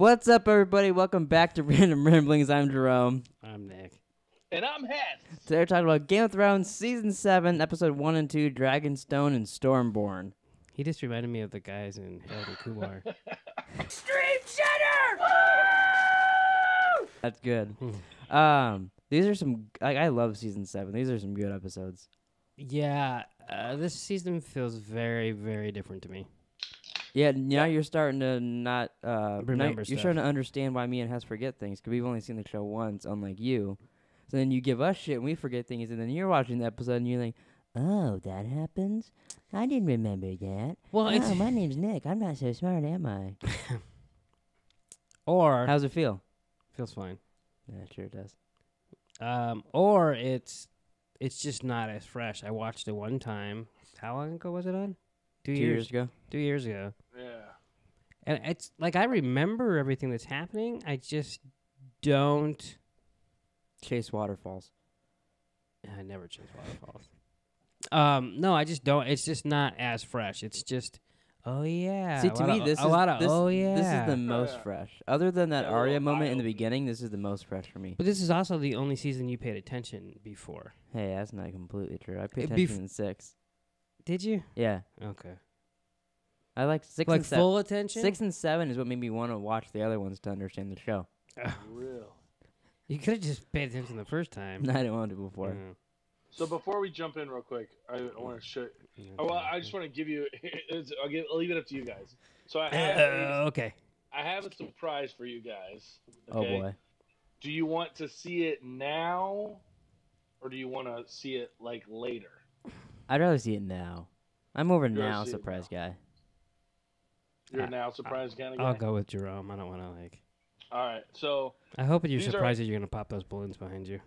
What's up, everybody? Welcome back to Random Ramblings. I'm Jerome. I'm Nick. And I'm Hess. Today we're talking about Game of Thrones Season 7, Episode 1 and 2, Dragonstone and Stormborn. He just reminded me of the guys in Harold and Kumar. Stream Center! That's good. These are some... I love Season 7. These are some good episodes. Yeah, this season feels very, very different to me. Yeah, now you're starting to not... Remember You're stuff. starting to understand why me and Hess forget things, because we've only seen the show once, unlike you. So then you give us shit and we forget things, and then you're watching the episode and you're like, oh, that happens? I didn't remember that. Well, Oh, my name's Nick. I'm not so smart, am I? Or How's it feel? feels fine. Yeah, sure it does. Or it's just not as fresh. I watched it one time. How long ago was it on? 2 2 years ago. 2 years ago. Yeah. And it's like I remember everything that's happening. I just don't. Chase waterfalls. I never chase waterfalls. No, I just don't. It's just not as fresh. It's just, oh yeah. See, to me, this is oh yeah. This is the most Yeah. fresh. Other than that Yeah, a Arya little moment in the eye-opening. beginning, this is the most fresh for me. But this is also the only season you paid attention before. Hey, that's not completely true. I paid It attention in 6. Did you? Yeah, Okay. I like 6 Like and 7. full attention? 6 and 7 is what made me want to watch the other ones to understand the show. Real. You could have just paid attention the first time. I didn't want to before. Yeah. So before we jump in real quick, I want to show. Oh, well, I just want to give you. I'll leave it up to you guys. So I Okay. have a surprise for you guys. Oh Okay? boy. Do you want to see it now, or do you want to see it like later? I'd rather see it now. I'm over You'd rather now see it surprise guy. You're now surprised kind of guy. I'll go with Jerome. I don't want to like. All right. So I hope you're These are- surprised that you're gonna pop those balloons behind you.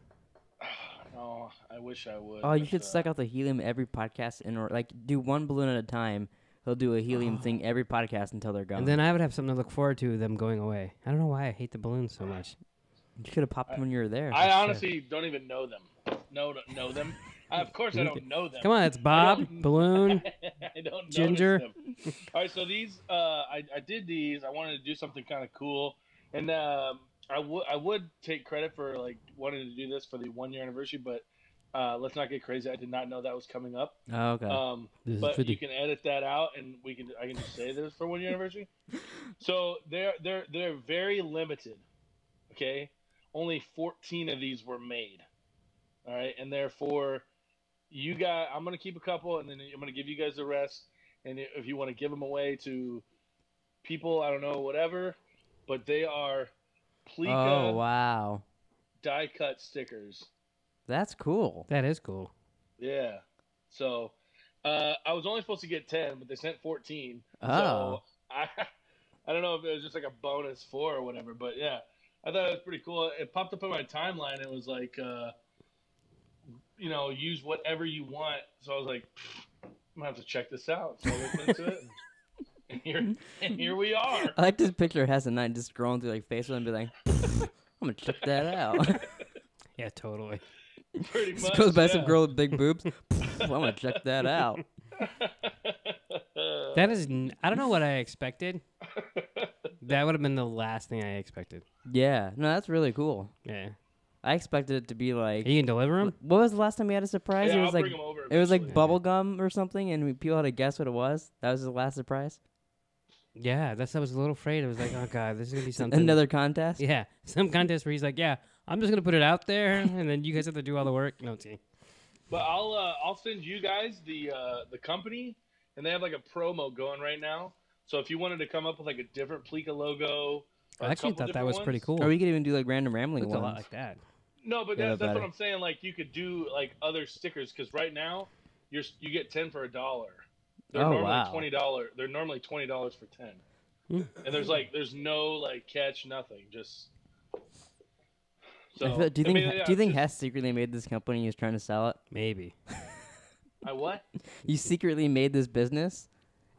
no, I wish I would. Oh, you but, should suck out the helium every podcast and like do one balloon at a time. He'll do a helium thing every podcast until they're gone. And then I would have something to look forward to them going away. I don't know why I hate the balloons so much. you should have popped them when you were there. I honestly don't even know them. Know them. Of course, I don't know them. Come on, it's Bob, don't- balloon. I don't Ginger. notice them. All right, so these, I did these. I wanted to do something kind of cool, and I would take credit for like wanting to do this for the 1 year anniversary, but let's not get crazy. I did not know that was coming up. Oh, okay. This is But for you the- can edit that out, and I can just say this for 1 year anniversary. So they're very limited. Okay, only 14 of these were made. All right, and therefore. You guys, I'm gonna keep a couple, and then I'm gonna give you guys the rest. And if you want to give them away to people, I don't know, whatever. But they are Pleeka Oh wow, die cut stickers. that's cool. That is cool. Yeah. So I was only supposed to get 10, but they sent 14. Oh. So I don't know if it was just like a bonus 4 or whatever, but yeah, I thought it was pretty cool. It popped up on my timeline. It was like. Use whatever you want. So I was like, I'm gonna have to check this out. So I looked into it, and here we are. I like this picture of Hess and I just scrolling through like Facebook and be like, I'm gonna check that out. Yeah, totally. Pretty Just much. goes by yeah. some girl with big boobs. I'm gonna check that out. That is, I don't know what I expected. That would have been the last thing I expected. Yeah, no, that's really cool. Yeah. I expected it to be like. You can deliver them? What was the last time we had a surprise? Yeah, it I'll was like bring 'em over it was like eventually. bubble gum or something, and people had to guess what it was. That was the last surprise. Yeah, I was a little afraid. I was like, oh, God, this is going to be something. Another contest. Yeah, some contest where he's like, yeah, I'm just going to put it out there, and then you guys have to do all the work. No, see. But I'll send you guys the company, and they have like a promo going right now. So if you wanted to come up with like a different Pleeka logo, I actually thought that was pretty cool. Or we could even do like random rambling Looked a ones. lot like that. No, but Yeah, that's better. what I'm saying. Like you could do like other stickers because right now you get 10 for $1. They're Oh, normally wow. $20. They're normally $20 for 10. And there's no like catch, nothing. Just so. Do you think yeah, do you think just- Hess secretly made this company and was trying to sell it? Maybe. I what? You secretly made this business,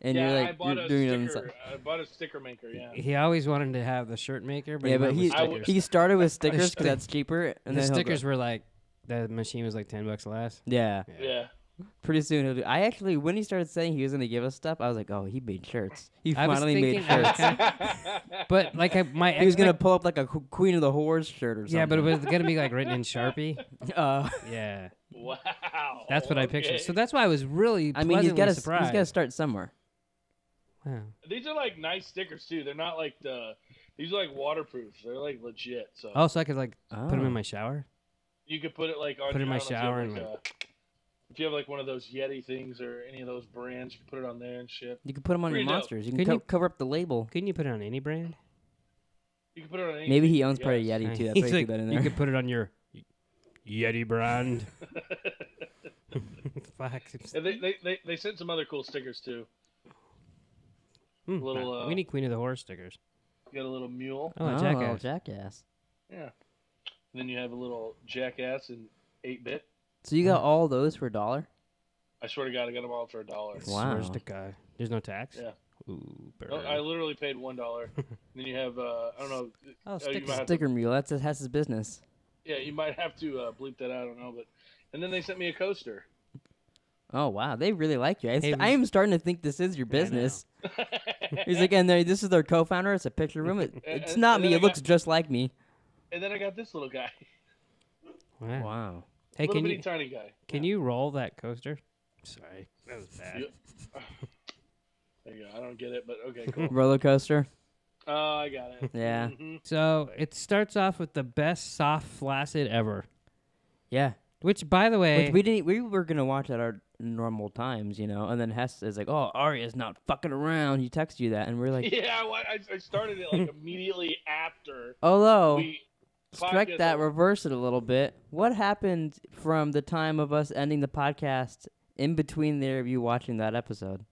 and Yeah, you're I like bought you're a doing it on the sticker. side. I bought a sticker maker. Yeah. He always wanted to have the shirt maker, but Yeah, he but went with stickers. he started with stickers stick- because that's cheaper, and the then stickers were like, the machine was like $10 less. Yeah. Yeah. Pretty soon he'll do. I actually, when he started saying he was gonna give us stuff, I was like, oh, he made shirts. He I was finally made thinking- I was shirts. But like my He was gonna pull up like a Queen of the Whores shirt or something. yeah, but it was gonna be like written in Sharpie. Yeah, Wow. that's what I pictured. Okay. So that's why I was really I mean, pleasantly he's surprised. got to start somewhere. Wow. These are like nice stickers too. They're not like these are like waterproof. They're like legit. So Oh, so I could like put them Oh. in my shower. you could put it like on Put it in my I don't know if you have, shower and like, if you have like one of those Yeti things or any of those brands, you can put it on there and shit. You can put them on your Pretty dope. monsters. You can Couldn't you- cover up the label. Couldn't you put it on any brand? You can put it on anything. Maybe he owns part of yes. Yeti too. That's He's why he like, threw that in you there. could put it on your Yeti brand. Fuck. And they sent some other cool stickers too. Little, we need Queen of the Horse stickers. You got a little mule. Oh, jackass. Jackass. Yeah. And then you have a little jackass in 8-bit. So you got all those for $1? I swear to God, I got them all for $1. Wow. Where's the guy? There's no tax? Yeah. Ooh, No, I literally paid $1. Then you have I don't know. Oh, you stickers. might have Sticker mule. That's Hess's business. Yeah, you might have to bleep that out. I don't know, but and then they sent me a coaster. Oh wow, they really like you. Hey, I am starting to think this is your Yeah, I know. business. He's like, and this is their co-founder. It's a picture room. It's And- not and me. then It I looks just like me. And then I got this little guy, Wow. Wow. Hey, little can bitty you tiny guy. can you roll that coaster? Sorry, that was bad. Yep. There you go. I don't get it, but okay, cool. Roller coaster. Oh, I got it. Yeah. Mhm. So it starts off with the best soft flaccid ever. Yeah. Which, by the way, We were gonna watch at our normal times, and then Hess is like, "Oh, Arya's not fucking around." He texted you that, and we're like, Yeah, I started it like immediately after "Although, we strike podcast that, over. reverse it a little bit. What happened from the time of us ending the podcast in between there of you watching that episode?"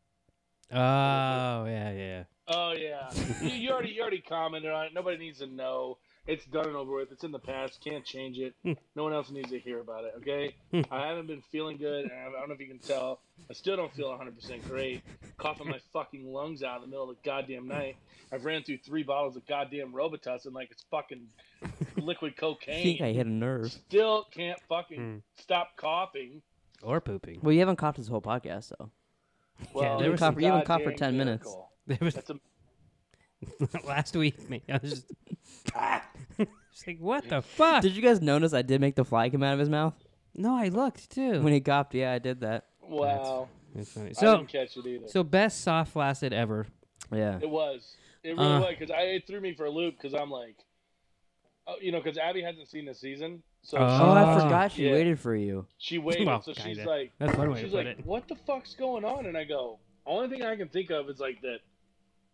oh yeah. Oh yeah, you already commented on it. Nobody needs to know. It's done and over with. It's in the past. Can't change it. No one else needs to hear about it. Okay. I haven't been feeling good. And I don't know if you can tell. I still don't feel 100% great. Coughing my fucking lungs out in the middle of the goddamn night. I've ran through 3 bottles of goddamn Robitussin like it's fucking liquid I cocaine. think I hit a nerve. Still can't fucking stop coughing. Or pooping. Well, you haven't coughed this whole podcast, though. Well, there you was haven't it's a coughed for goddamn 10 minutes. miracle. There was That's a last week. Man, I was just it's like, what the fuck? Did you guys notice I did make the fly come out of his mouth No, I looked too. when he coughed? Yeah, I did that. wow. That's funny. I So, didn't catch it either. so best soft flaccid ever. Yeah. It was. It really was because it threw me for a loop because I'm like, because Abby hasn't seen the season, so Oh, Ah. I forgot she Yeah. waited for you. she waited. Well, so she's kinda. like, That's one way to she's put like, it. what the fuck's going on? And I go, only thing I can think of is like that.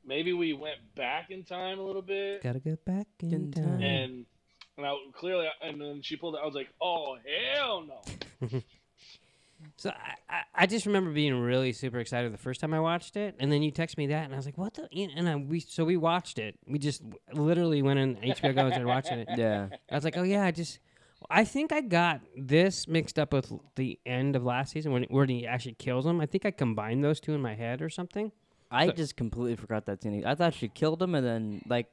Maybe we went back in time a little bit, Gotta go back in In time. time. and and then she pulled it. I was like, oh hell no! So I just remember being really super excited the first time I watched it, and then you text me that, and I was like, "What the?" And we watched it. We just literally went on HBO Go and started watching it. Yeah. I was like, "Oh yeah, I think I got this mixed up with the end of last season where he actually kills him. I think I combined those two in my head or something. I So- just completely forgot that scene. I thought she killed him, and then,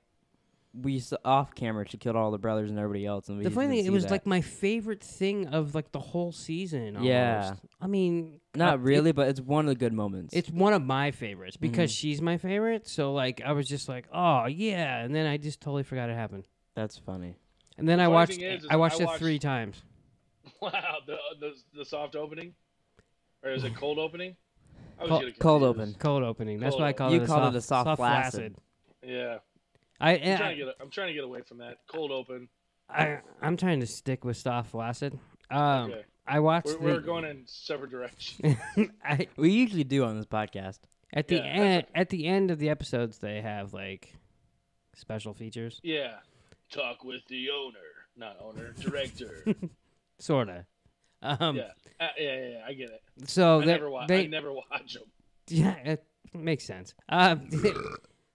we saw off camera, she killed all the brothers and everybody else. And we The just funny didn't thing, it see was that. like my favorite thing of like the whole season. Almost. Yeah. I mean, Not really, but it's one of the good moments. It's one of my favorites because she's my favorite. So like, I was just like, oh yeah, and then I just totally forgot it happened. That's funny. And then The I funny watched thing is I watched I it watched- 3 times. Wow, the soft opening, or is it cold opening? I was Cold- getting cold confused. open. Cold opening. That's Cold why I call You it a called soft, it a soft flaccid. Yeah, I, I'm trying to get away from that cold open. I'm trying to stick with soft flaccid. Okay. I watched. We're going in separate directions. We usually do on this podcast. At the Yeah. end. At the end of the episodes, they have like special features. Yeah, talk with the owner, not owner, director. Sorta. Yeah, yeah, I get it. So I they- never watch. they- I never watch them. Yeah, it makes sense.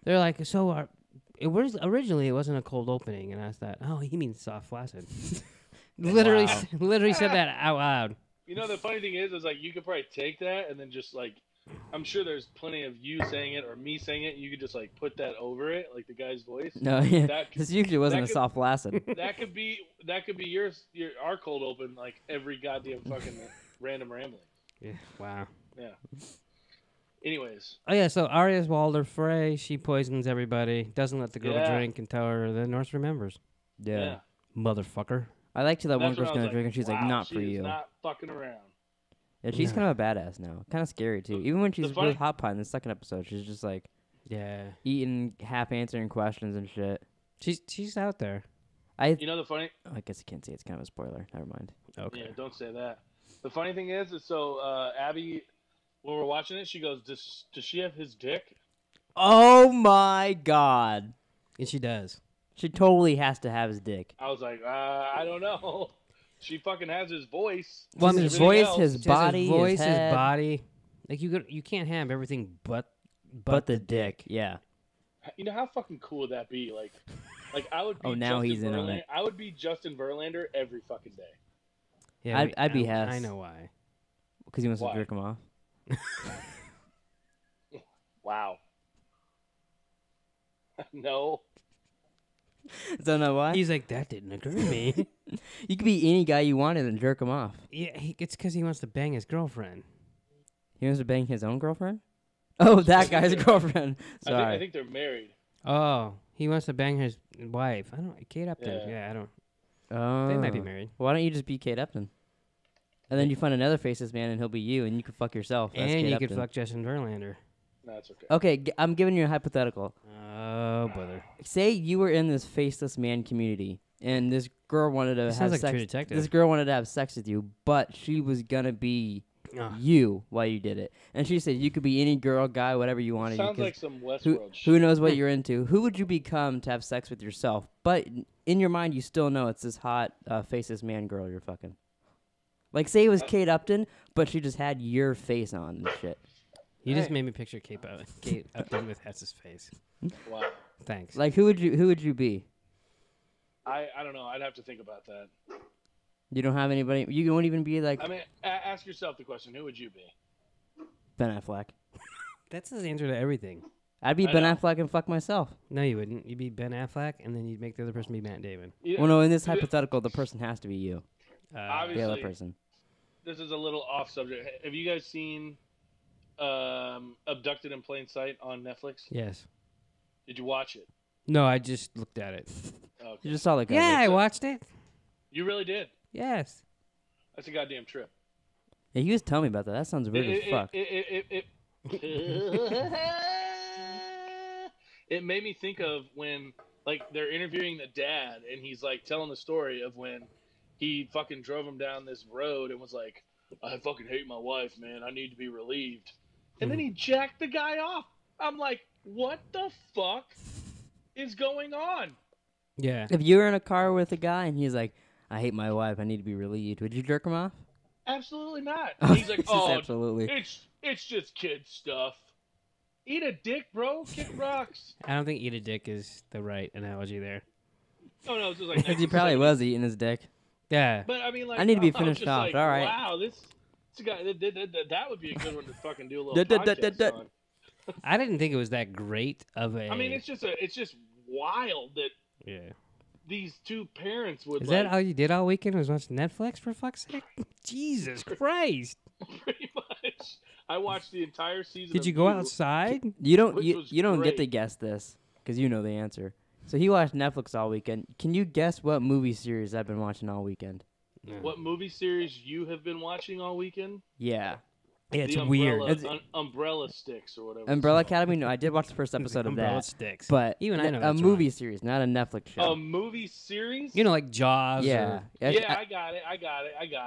They're like, so it was originally it wasn't a cold opening, and I thought, oh, he means soft flaccid. literally, Wow. literally said that out loud. You know, the funny thing is like you could probably take that and then just like, I'm sure there's plenty of you saying it or me saying it. You could just like put that over it, like the guy's voice. No, yeah. That could- This usually wasn't that a could- soft flaccid. That could be our cold open, like every goddamn fucking random rambling. Yeah. Wow. Yeah. Anyways. Oh yeah. So Arya's Walder Frey. She poisons everybody. Doesn't let the girl Yeah. drink and tell her the Norse remembers. Yeah. Motherfucker. I liked that And one that's when girl's I was gonna like, drink, and she's like, wow, "Not she for is you." not fucking around. Yeah, she's No. kind of a badass now. Kind of scary too. Even when she's funny- with Hot Pie in the second episode, she's just like Yeah. eating, half answering questions and shit. She's out there. You know the funny? I guess I can't say it's kind of a spoiler. Never mind. Okay. Yeah, don't say that. The funny thing is so Abby, when we're watching it, she goes, does she have his dick? Oh my god. And she does. She totally has to have his dick. I was like, I don't know. She fucking has his voice. Well, I mean, his Everything voice, else- his She has body, his voice, his head, body. Like you can't have everything but the dick. Yeah. You know how fucking cool would that be? Like I would be Oh, now Justin he's in on Verlander. it. I would be Justin Verlander every fucking day. Yeah, I'd be I Hess. know why. Because he wants Why? to jerk him off. Wow. No. Don't know why. He's like, that didn't occur to me. You could be any guy you wanted and jerk him off. Yeah, it's because he wants to bang his girlfriend. He wants to bang his own girlfriend? Oh, that guy's girlfriend. Sorry. I think they're married. Oh, he wants to bang his wife. I don't. Kate Upton. Yeah. Yeah, I don't. Oh. They might be married. Why don't you just be Kate Upton? And then you find another faceless man, and he'll be you, and you can fuck yourself. That's And Kate you could Upton. fuck Justin Verlander. No, it's okay. Okay, I'm giving you a hypothetical. Oh, brother. Say you were in this faceless man community, and this girl wanted to That have sounds like sex. True Detective. This girl wanted to have sex with you, but she was gonna be Ugh. you while you did it. And she said you could be any girl, guy, whatever you wanted. Sounds You like could- some who Westworld shit. knows what you're into? Who would you become to have sex with yourself? But in your mind, you still know it's this hot faceless man girl you're fucking. Like, say it was Kate Upton, but she just had your face on and shit. You just Hey. made me picture Kate Upton with Hess's face. Wow. Thanks. Like, who would you be? I don't know. I'd have to think about that. You don't have anybody. You won't even be like I mean, ask yourself the question: who would you be? Ben Affleck. That's his answer to everything. I'd be I Ben know. Affleck and fuck myself. No, you wouldn't. You'd be Ben Affleck, and then you'd make the other person be Matt Damon. Yeah, Well, no, in this th- hypothetical, the person has to be you, the Obviously. other person. This is a little off subject. Have you guys seen Abducted in Plain Sight on Netflix? Yes. Did you watch it? No, I just looked at it. Okay. You just saw the cover. Yeah, I watched it. You really did. Yes. That's a goddamn trip. Yeah, you was telling me about that. That sounds weird as fuck. It made me think of when, like, they're interviewing the dad, and he's like telling the story of when he fucking drove him down this road and was like, "I fucking hate my wife, man. I need to be relieved." And then he jacked the guy off. I'm like, what the fuck is going on? Yeah. If you were in a car with a guy and he's like, "I hate my wife. I need to be relieved," would you jerk him off? Absolutely not. And he's like, Just "Oh, absolutely. it's just kid stuff. Eat a dick, bro. Kick rocks." I don't think eat a dick is the right analogy there. Oh no, it's just like Because he probably 1970s. was eating his dick. Yeah. But I mean, like, I need to be I was finished just off. like, All right. Wow, this guy. That would be a good one to fucking do a little Dut, dut, dut, podcast dut, dut. on. I didn't think it was that great of a. I mean, it's just wild that yeah. these two parents would Is like, that all you did all weekend? Was watch Netflix for fuck's sake? Jesus Christ! pretty much. I watched the entire season. Did of you go You. outside? You don't. Which You, was you don't get to great. guess this because you know the answer. So he watched Netflix all weekend. Can you guess what movie series I've been watching all weekend? No. What movie series you have been watching all weekend? Yeah, Yeah, it's the weird. Umbrella, Umbrella Sticks or whatever. Umbrella Academy. No, I did watch the first episode of Umbrella that. sticks. But Even I know a that's movie wrong. series, not a Netflix show. A movie series? You know, like Jaws. yeah, Yeah, I got it.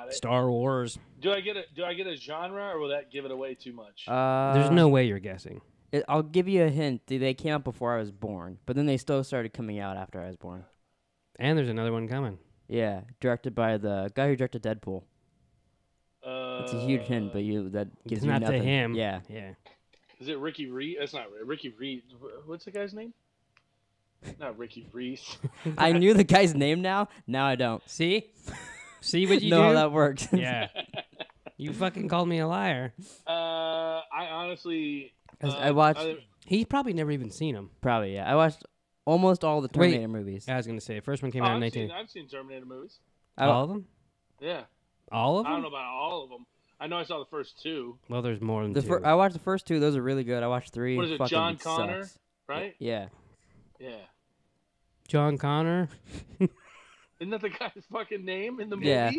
Or Star Wars. Do I get a genre, or will that give it away too much? There's no way you're guessing. I'll give you a hint. They came out before I was born, but then they still started coming out after I was born. And there's another one coming. Yeah, directed by the guy who directed Deadpool. It's a huge hint, but that gives It's you not nothing. to him. Yeah. Yeah. Is it Ricky Reed? That's not Ricky Reed. What's the guy's name? Not Ricky Reese. I knew the guy's name now. Now I don't. See? See what you know do? how that works. Yeah. You fucking called me a liar. I honestly. 'Cause I watched He's probably never even seen him. probably I watched almost all the Wait. Terminator movies. I was going to say, first one came out in I've 19. seen Terminator movies. I- All of them? Yeah. All of I don't them? know about all of them. I know I saw the first two. Well, there's more than two. I watched the first two. Those are really good. I watched three. What is it, Fucking John Connor? sucks. Right? Yeah. Yeah. John Connor. Isn't that the guy's fucking name in the movie? Yeah.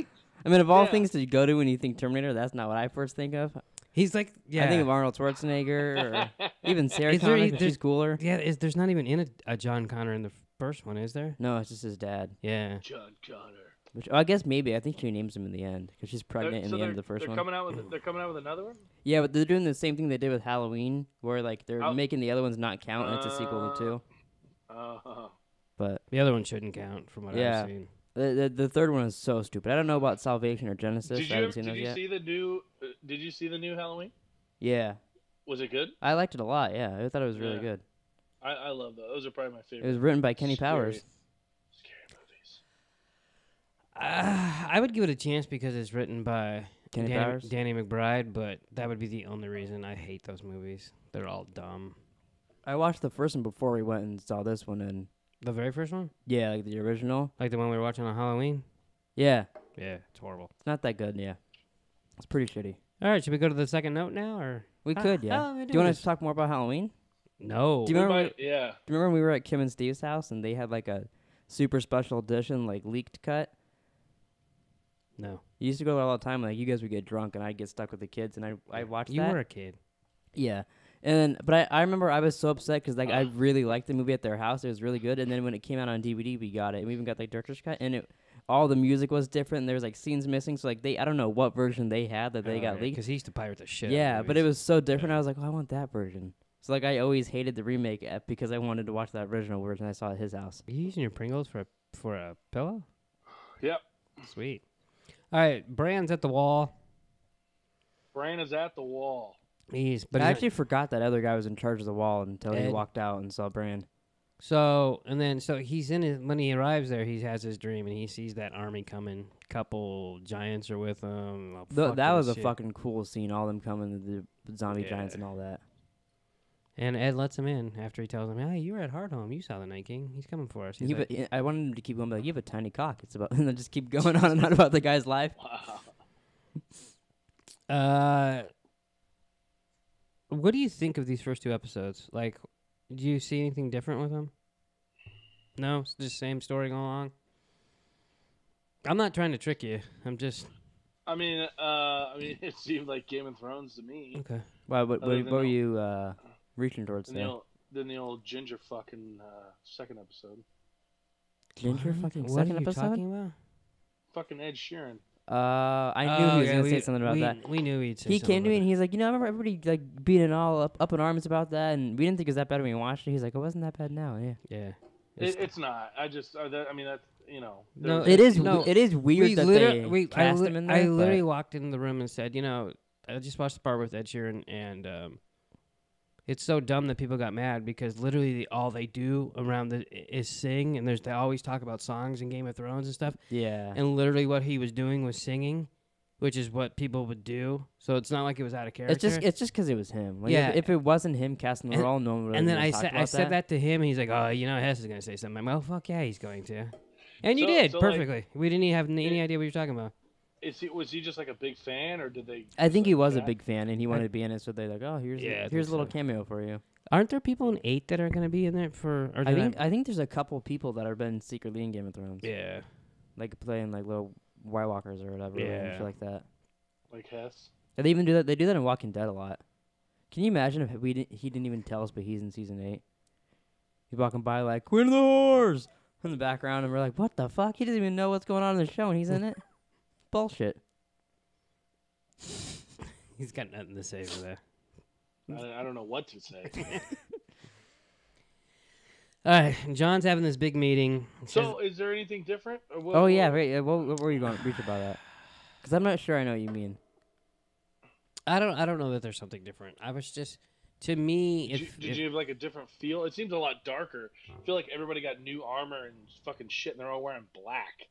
I mean, of all Yeah. things to go to when you think Terminator, that's not what I first think of. He's like, yeah. I think of Arnold Schwarzenegger or even Sarah Is there Connor, e- 'cause she's cooler. Yeah, there's not even in a John Connor in the first one, is there? No, it's just his dad. Yeah. John Connor. Which I guess maybe. I think she names him in the end because she's pregnant in the end of the first they're one. Coming out with, they're coming out with another one? Yeah, but they're doing the same thing they did with Halloween, where like they're Oh. making the other ones not count, and it's a sequel to two. But The other one shouldn't count from what Yeah. I've seen. the third one is so stupid. I don't know about Salvation or Genesis. Did I haven't you, seen did those you yet. see the new? Did you see the new Halloween? Yeah, Was it good? I liked it a lot. Yeah, I thought it was really Yeah. good. I love those. Those are probably my It favorite. was written by Kenny Scary. Powers. Scary movies. I would give it a chance because it's written by Kenny Powers? Danny McBride, but that would be the only reason. I hate those movies. They're all dumb. I watched the first one before we went and saw this one, and The very first one? yeah, like the original. Like the one we were watching on Halloween? Yeah, Yeah, it's horrible. it's not that good. Yeah, it's pretty shitty. All right, should we go to the second note now, or? We could, yeah. how am I Do you want doing us to talk more about Halloween? No. Do you remember? Yeah. Do you remember when we were at Kim and Steve's house and they had like a super special edition, like leaked cut? No. You used to go there all the time. Like you guys would get drunk and I'd get stuck with the kids, and I watched You that. were a kid. Yeah, and then, but I remember I was so upset because like I really liked the movie at their house. It was really good. And then when it came out on DVD, we got it. And we even got like director's cut, and all the music was different. And there was like scenes missing. So like I don't know what version they had that they got leaked. Because he used to pirate the shit. Yeah, out of but it movies. was so different. I was like, oh, I want that version. So like I always hated the remake because I wanted to watch that original version I saw at his house. Are you using your Pringles for a pillow? Yep. Sweet. All right, Brand's at the wall. Brian is at the wall. But I he's actually forgot that other guy was in charge of the wall until he Ed. walked out and saw Brand. So he's in his, when he arrives there, he has his dream and he sees that army coming. Couple giants are with him. That was a shit. fucking cool scene. All them coming, the zombie Yeah. giants and all that. And Ed lets him in after he tells him, "Hey, you were at Hardhome. You saw the Night King. He's coming for us." He's like, I wanted him to keep going, but like, you have a tiny cock. It's about, and then just keep going on and on about the guy's life. Wow. What do you think of these first two episodes? Like, do you see anything different with them? No, it's just same story going along. I'm not trying to trick you. I'm just I mean, it seemed like Game of Thrones to me. okay. What Other than were the- you reaching towards Then there? the old ginger fucking second episode. Ginger What? fucking What second are you episode? talking about? Fucking Ed Sheeran. I knew he was gonna say something about that. We knew he'd say He something came to me about and he's like, I remember everybody like being all up in arms about that, and we didn't think it was that bad when we watched it. He's like, it wasn't that bad now, yeah. that. Yeah. It's not. I just. I mean, that's No, It is. No, It is weird that they cast him in there. I literally but- walked into the room and said, I just watched the part with Ed Sheeran, and it's so dumb that people got mad because literally all they do around is sing, and they always talk about songs in Game of Thrones and stuff. Yeah. And literally what he was doing was singing, which is what people would do. So it's not like it was out of character. It's just because it was him. Like, Yeah. If it wasn't him casting the And- role, no one would. and then have I talked said about said that to him, and he's like, "Oh, Hess is gonna say something." I'm like, "Oh, fuck yeah, he's going to." And you did So, like, perfectly. We didn't even have any idea what you were talking about. Was he just like a big fan, or did they? I think he was a cast- big fan, and he wanted to be in it. So they're like, "Oh, here's Yeah, I here's think a little so. cameo for you." Aren't there people in 8 that are gonna be in there for? Or I think there's a couple people that have been secretly in Game of Thrones, yeah. like playing like little White Walkers or whatever, and Yeah. shit like that. like Hess. And they even do that. They do that in Walking Dead a lot. Can you imagine if he didn't even tell us, but he's in season 8? He's walking by like Queen of the Whores in the background, and we're like, what the fuck? He doesn't even know what's going on in the show, and he's in it. Bullshit. He's got nothing to say for that. I don't know what to say. All right, John's having this big meeting. So, is there anything different? Or what, Oh yeah, right. What were you going to reach about that? Because I'm not sure I know what you mean. I don't know that there's something different. I was just, to me, Did you have like a different feel? It seems a lot darker. I feel like everybody got new armor and fucking shit, and they're all wearing black.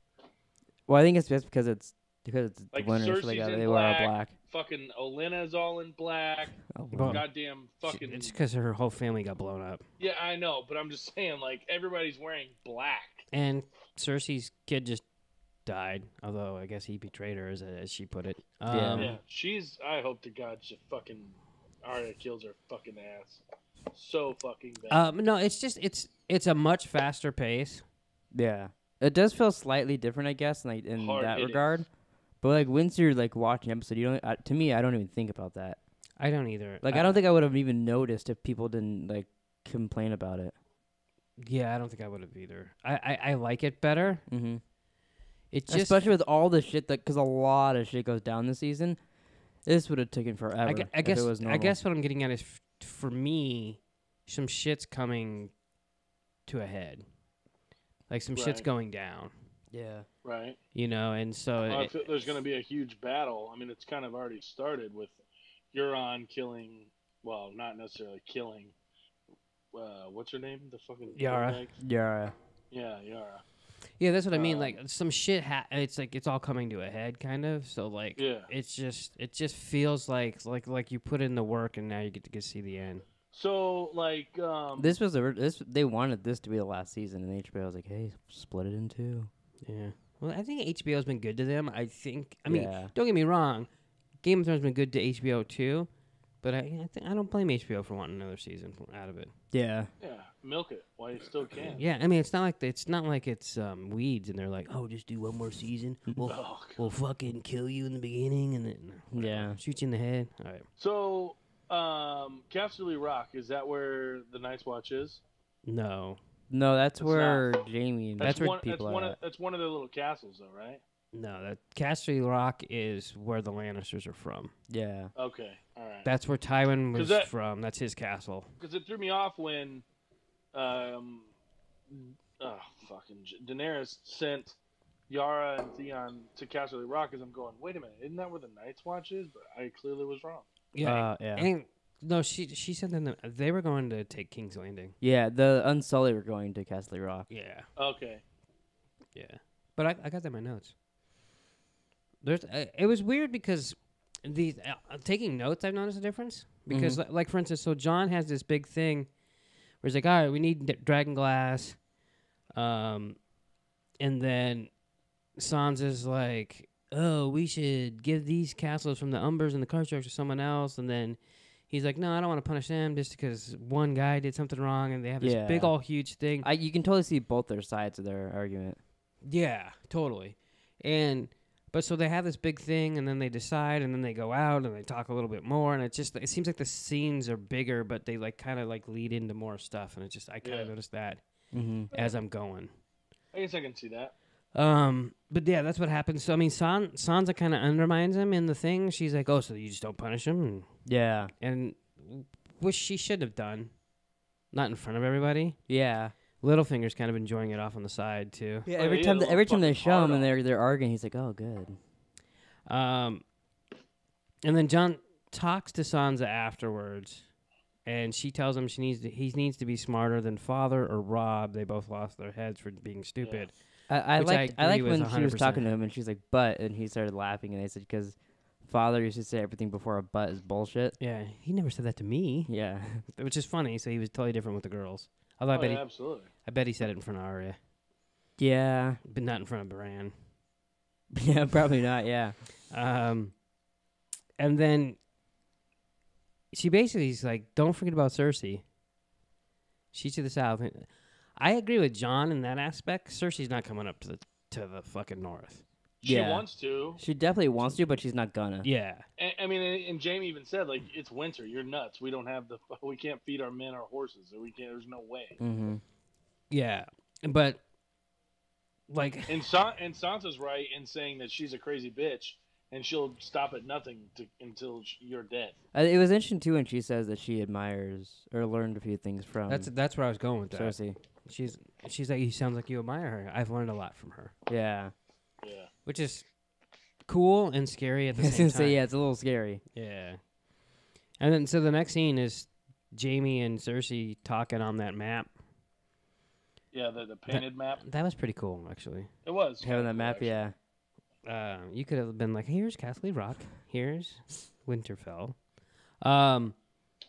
Well, I think it's just because it's Like the winter, so Cersei's in they wear all black. black. Fucking Olenna's all in black. Oh, Well, wow. Goddamn fucking. it's because her whole family got blown up, Yeah, I know, but I'm just saying, like everybody's wearing black. and Cersei's kid just died. Although I guess he betrayed her, as she put it. Yeah, I hope to God she fucking Arya kills her fucking ass. So fucking bad. No, it's just it's a much faster pace. Yeah, it does feel slightly different, I guess, like in Hard that hitting. regard. But like once you're like watching an episode, you don't. To me, I don't even think about that. I don't either. Like I don't think I would have even noticed if people didn't like complain about it. Yeah, I don't think I would have either. I like it better. Mm-hmm. It just Especially with all the shit because a lot of shit goes down this season. This would have taken forever. I guess if it was normal. I guess what I'm getting at is for me, some shit's coming to a head. Like some shit's going down. Yeah. Right. You know, and so I feel there's going to be a huge battle. I mean, it's kind of already started with Euron killing. Well, not necessarily killing. What's her name? The fucking Yara. Yara. Yeah, Yara. Yeah, that's what I mean. Like some shit. It's like it's all coming to a head, kind of. So like, Yeah. it just feels like you put in the work and now you get to see the end. So like, This was they wanted this to be the last season, and HBO was like, "Hey, split it in two." Yeah. Well, I think HBO's been good to them. I mean, Yeah. don't get me wrong. Game of Thrones has been good to HBO too, but I don't blame HBO for wanting another season out of it. Yeah. yeah, milk it while you still can. Yeah, I mean, it's not like it's Weeds and they're like, oh, just do one more season. We'll fucking kill you in the beginning and then Yeah. shoot you in the head. All right. So, Casterly Rock, is that where the Night's Watch is? No, No, that's It's where not. Jamie. And That's where one. people are. at. That's one of their little castles, though, right? that Casterly Rock is where the Lannisters are from. Yeah. Okay, all right. That's where Tywin was that- from. That's his castle. Because it threw me off when, Daenerys sent Yara and Theon to Casterly Rock. Because I'm going, wait a minute, isn't that where the Night's Watch is? But I clearly was wrong. Yeah. Yeah. And no, she sent them. They were going to take King's Landing. Yeah. The Unsullied were going to Castle Rock. Yeah. Okay. Yeah, but I got that in my notes. It was weird because these taking notes. I've noticed a difference because, like for instance, so John has this big thing where he's like, "All right, we need dragon glass," and then Sansa's like, "Oh, we should give these castles from the Umbers and the Karstruks to someone else," and then he's like, "No, I don't want to punish them just because one guy did something wrong," and they have this big, all huge thing. You can totally see both their sides of their argument. Yeah, totally. But so they have this big thing, and then they decide, and then they go out and they talk a little bit more, and it seems like the scenes are bigger, but they like kind of like lead into more stuff, and I kind of noticed that as I'm going. I guess I can see that. But yeah, that's what happens. So I mean, Sansa kind of undermines him in the thing. She's like, "Oh, so you just don't punish him?" Yeah. And which she should have done, not in front of everybody. Yeah. Littlefinger's kind of enjoying it off on the side too. Yeah. Oh, Every he time had a every time they fucking show him hard and they're arguing, he's like, "Oh, good." And then John talks to Sansa afterwards, and she tells him he needs to be smarter than Father or Robb. They both lost their heads for being stupid. I Which liked I agree when with she was 100%. talking to him and she's like, "But," and he started laughing and they said, "Because Father used to say everything before a but is bullshit." Yeah, he never said that to me, Yeah. which is funny. So he was totally different with the girls. Although Absolutely. I bet he said it in front of Arya, Yeah. but not in front of Bran. Yeah. Probably not. Yeah. And then she basically is like, "Don't forget about Cersei. She's to the south." I agree with John in that aspect. Cersei's not coming up to the fucking north. She Yeah. wants to. She definitely wants to, but she's not gonna. Yeah. I mean, and Jamie even said, like, it's winter. You're nuts. We don't have we can't feed our men our horses. Or there's no way. Mm-hmm. Yeah. But like, And Sansa's right in saying that she's a crazy bitch, and she'll stop at nothing until you're dead. It was interesting too when she says that she admires or learned a few things from that's where I was going with that. Cersei. She's like, "You sound like you admire her." I've learned a lot from her, Yeah. Yeah. which is cool and scary at the I was same gonna time. say, yeah, it's a little scary. Yeah. And then so the next scene is Jamie and Cersei talking on that map. Yeah, the painted map. That was pretty cool, actually. It was. Having that map, actually. yeah. You could have been like, "Here's Castle Rock. Here's Winterfell."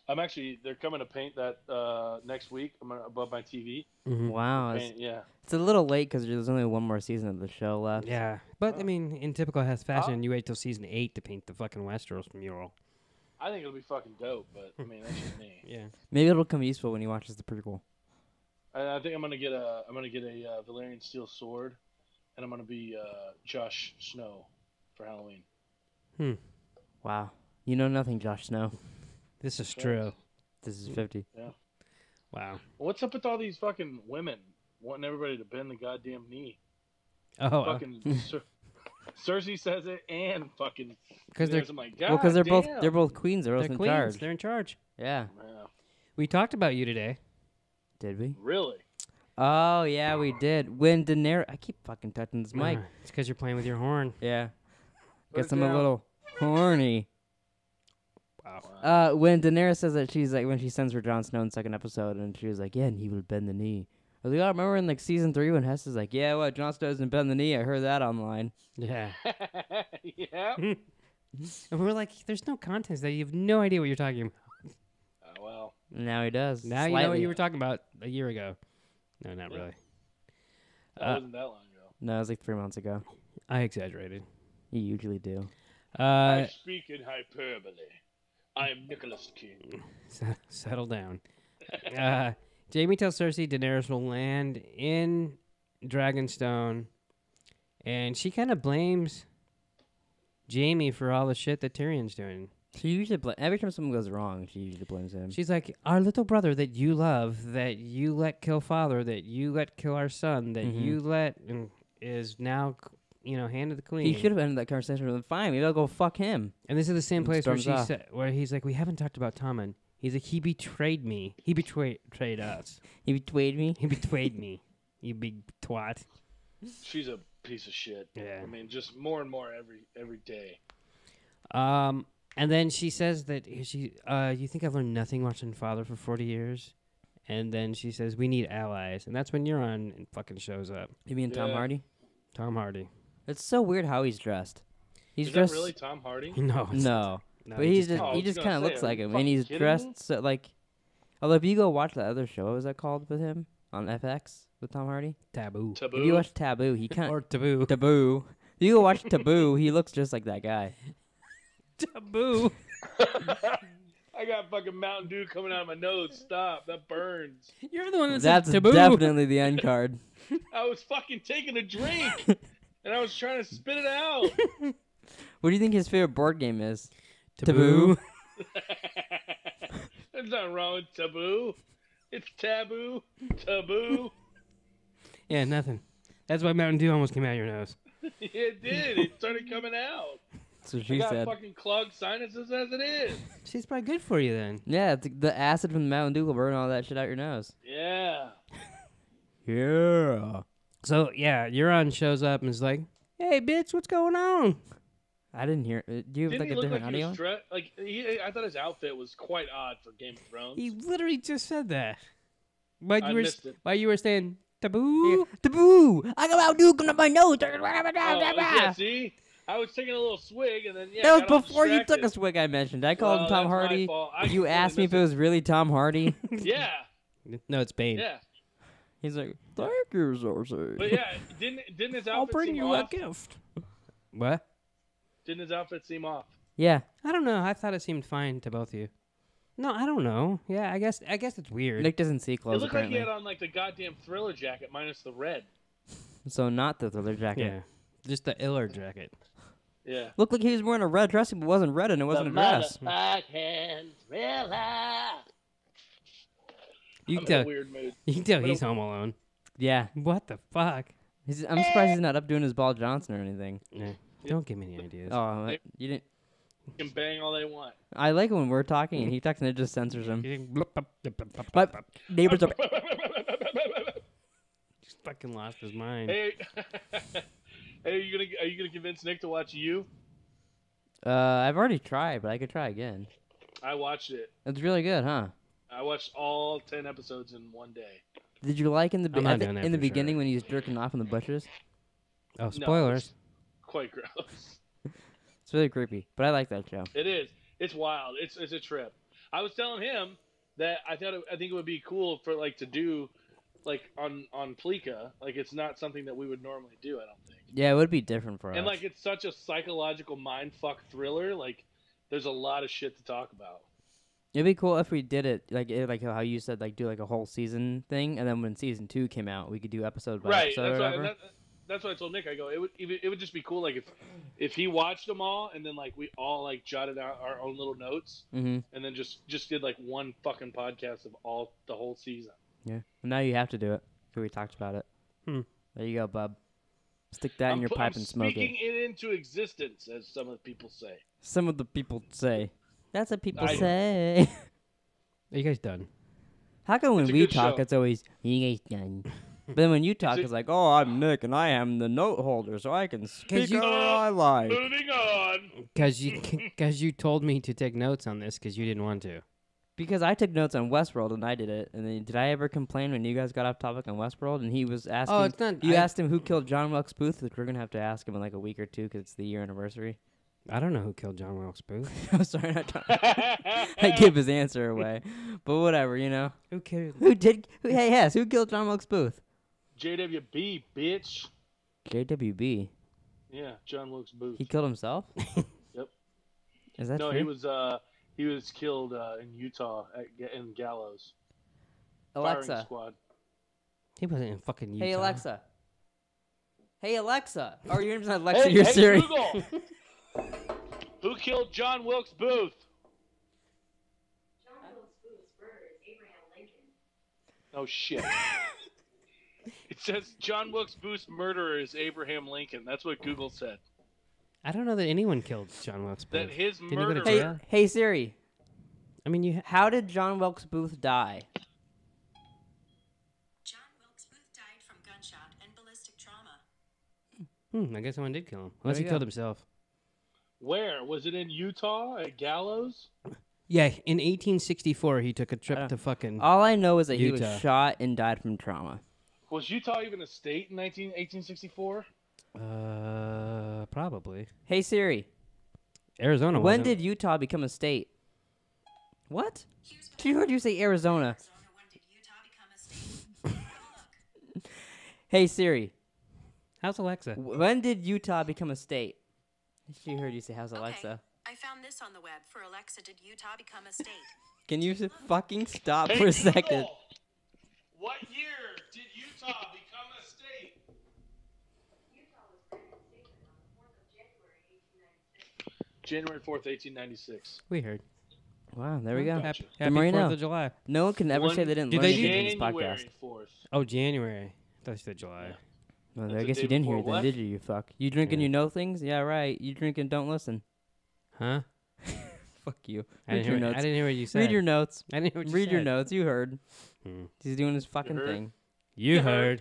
They're coming to paint that next week. I'm above my TV. Mm-hmm. Wow. Yeah. It's a little late because there's only one more season of the show left. Yeah, but I mean, in typical Hess fashion, you wait till season 8 to paint the fucking Westeros mural. I think it'll be fucking dope, but I mean that's just me. Yeah. Maybe it'll come useful when he watches the prequel. I think I'm gonna get a Valyrian steel sword, and I'm gonna be Josh Snow for Halloween. Wow. You know nothing, Josh Snow. This is true. This is 50. Yeah. Wow. What's up with all these fucking women wanting everybody to bend the goddamn knee? Oh, Fucking Cersei says it, and fucking because they're I'm like, Well, because they're both queens. They're both in queens. charge. They're in charge. Yeah. We talked about you today. Did we? Really? Oh yeah, we did. When Daenerys, I keep fucking touching this mic. It's because you're playing with your horn. Yeah. Put Guess it I'm a down. little horny. Wow. When Daenerys says that she's like when she sends for Jon Snow in the second episode, and she was like, "Yeah, and he will bend the knee." I was like, "Oh, remember in like season 3 when Hess is like, yeah, what? Jon Snow doesn't bend the knee. I heard that online." Yeah. Yeah. And we're like, there's no context there. You have no idea what you're talking about. Well. Now he does. Now you know what Slightly. you were talking about a year ago. No, not really. That wasn't that long ago. No, it was like 3 months ago. I exaggerated. You usually do. I speak in hyperbole. I am Nicholas King. Settle down. Jaime tells Cersei Daenerys will land in Dragonstone, and she kind of blames Jaime for all the shit that Tyrion's doing. She usually every time something goes wrong, she usually blames him. She's like, our little brother that you love, that you let kill father, that you let kill our son, that you let is now, hand of the queen. He should have ended that conversation with him. Fine, maybe I'll go fuck him. And this is the same And place where storms off. where he's like, we haven't talked about Tommen. He's like, he betrayed me. He betrayed us. He betrayed me. He betrayed me. You big twat. She's a piece of shit. Yeah. I mean, just more and more every day. And then she says that you think I've learned nothing watching Father for 40 years? And then she says, we need allies. And that's when Euron fucking shows up. You mean Tom Yeah. Hardy? Tom Hardy. It's so weird how he's dressed. He's Is dressed. that really Tom Hardy? No. It's No. No, But he he's just- just Oh, I he was just gonna kind of say, looks are like you him, and fucking he's kidding dressed me? so, like. Although if you go watch that other show, what was that called with him on FX with Tom Hardy? Taboo. Taboo. If you watch Taboo, he kind Or of Taboo. Taboo. If you go watch Taboo, he looks just like that guy. Taboo. I got fucking Mountain Dew coming out of my nose. Stop. That burns. You're the one that That's said Taboo. definitely the end card. I was fucking taking a drink, and I was trying to spit it out. What do you think his favorite board game is? Taboo. There's nothing wrong with taboo. It's taboo. Taboo. Yeah, nothing. That's why Mountain Dew almost came out of your nose. It did. It started coming out. That's what I she got said. fucking clogged sinuses as it is. She's probably good for you then. Yeah, the acid from the Mountain Dew will burn all that shit out your nose. Yeah. Yeah. So, yeah, Euron shows up and is like, hey, bitch, what's going on? I didn't hear. Do you have Didn't like he a look different like he audio? was I thought his outfit was quite odd for Game of Thrones. He literally just said that. While I you were, missed it. while you were saying, taboo. Taboo! I got Mountain Dew coming up my nose. Yeah, see? I was taking a little swig, and then, That got was all before you took a distracted. swig. I mentioned. I called him Well, Tom that's my Hardy. fault. I You completely asked me if missed it was really Tom Hardy. Yeah, No, it's Bane. yeah. He's like, thank you, Cersei. But yeah, didn't his outfit I'll bring seem you off? a gift. What? Didn't his outfit seem off? Yeah. I don't know. I thought it seemed fine to both of you. No, I don't know. Yeah, I guess it's weird. Nick doesn't see It clothes looked like he apparently. had on like the goddamn Thriller jacket minus the red. So not the Thriller jacket. Yeah, just the iller jacket. Yeah. Looked like he was wearing a red dress, but it wasn't red and it wasn't a dress. motherfucking Thriller. You I'm can in a tell. weird mood. You can tell But he's home alone. Yeah. What the fuck? I'm surprised he's not up doing his Ball Johnson or anything. Yeah. Don't give me any ideas. Oh, you didn't. You can bang all they want. I like it when we're talking and he talks and it just censors him. Just My neighbors are. fucking lost his mind. Hey, hey, are you gonna convince Nick to watch You? I've already tried, but I could try again. I watched it. It's really good, huh? I watched all 10 episodes in one day. Did you like in the I'm not doing that in the for beginning sure. when he was jerking off in the bushes? Oh, No, spoilers. it's quite gross. It's really creepy, but I like that show. It is. It's wild. It's a trip. I was telling him that I think it would be cool for like to do like on Pleeka. Like it's not something that we would normally do. I don't think. Yeah, it would be different for us. And like it's such a psychological mindfuck thriller. Like there's a lot of shit to talk about. It'd be cool if we did it like how you said, like do like a whole season thing, and then when season 2 came out, we could do episode by Right. episode or whatever. That's what I told Nick. I go, it would just be cool, like if he watched them all and then like we all like jotted out our own little notes, Mm-hmm. and then just did like one fucking podcast of the whole season. Yeah. Well, now you have to do it. 'Cause we talked about it. There you go, bub. Stick that in your pipe and smoke speaking it. it into existence, as some of the people say. Some of the people say. That's what people say. Are you guys done? How come when It's a we good talk, show. it's always you guys done? But then when you talk, it's like, oh, I'm Nick and I am the note holder, so I can speak you- what I like. Moving on. Because you told me to take notes on this because you didn't want to. Because I took notes on Westworld and I did it. And then did I ever complain when you guys got off topic on Westworld? And he was asking. Oh, it's not. You asked him who killed John Wilkes Booth, which we're gonna have to ask him in like a week or two because it's the year anniversary. I don't know who killed John Wilkes Booth. I'm sorry, I give his answer away, but whatever, you know. Who killed? Hey Hess, who killed John Wilkes Booth? JWB, bitch. JWB. Yeah, John Wilkes Booth. He killed himself. Yep. Is that No, true? he was killed in Utah in Gallows. Alexa. Firing squad. He wasn't in fucking Utah. Hey Alexa. Hey Alexa. Oh, you're not Alexa. You're Siri. Google. Who killed John Wilkes Booth? John Wilkes Booth's murderer is Abraham Lincoln. Oh shit. It says John Wilkes Booth's murderer is Abraham Lincoln. That's what Google said. I don't know that anyone killed John Wilkes Booth. That his Didn't he go to murderer. jail? Hey Siri. I mean, you. How did John Wilkes Booth die? John Wilkes Booth died from gunshot and ballistic trauma. I guess someone did kill him. Unless There he you killed go. himself. Where? Was it in Utah at Gallows? Yeah, in 1864, he took a trip don't- to fucking. All I know is that he Utah. was shot and died from trauma. Was Utah even a state in 1864? Probably. Hey Siri. Arizona. When wasn't. did Utah become a state? What? Here's what She heard you say Arizona. Arizona. When did Utah become a state? Have a look. Hey Siri. How's Alexa? When did Utah become a state? She heard you say, how's Alexa? Okay. I found this on the web. For Alexa, did Utah become a state? Can you fucking stop Hey, for a Google, second? What year did Utah become a state? Utah was granted statehood on the 4th of January, 1896. January 4th, 1896. We heard. Wow, there we go. Gotcha. Happy more you 4th know. of July. No one can ever say they didn't Did learn they anything in this January podcast. 4th. Oh, January. I thought you said July. Well, That's I the guess day you didn't hear before it then, what? did you, you fuck? You drinking, Yeah. you know things? Yeah, right. You drinking, don't listen. Huh? Fuck you. I Read didn't, your hear, notes. I didn't hear what you said. Read your notes. I didn't hear what you Read your said. notes. You heard. Hmm. He's doing his fucking heard? thing. You heard.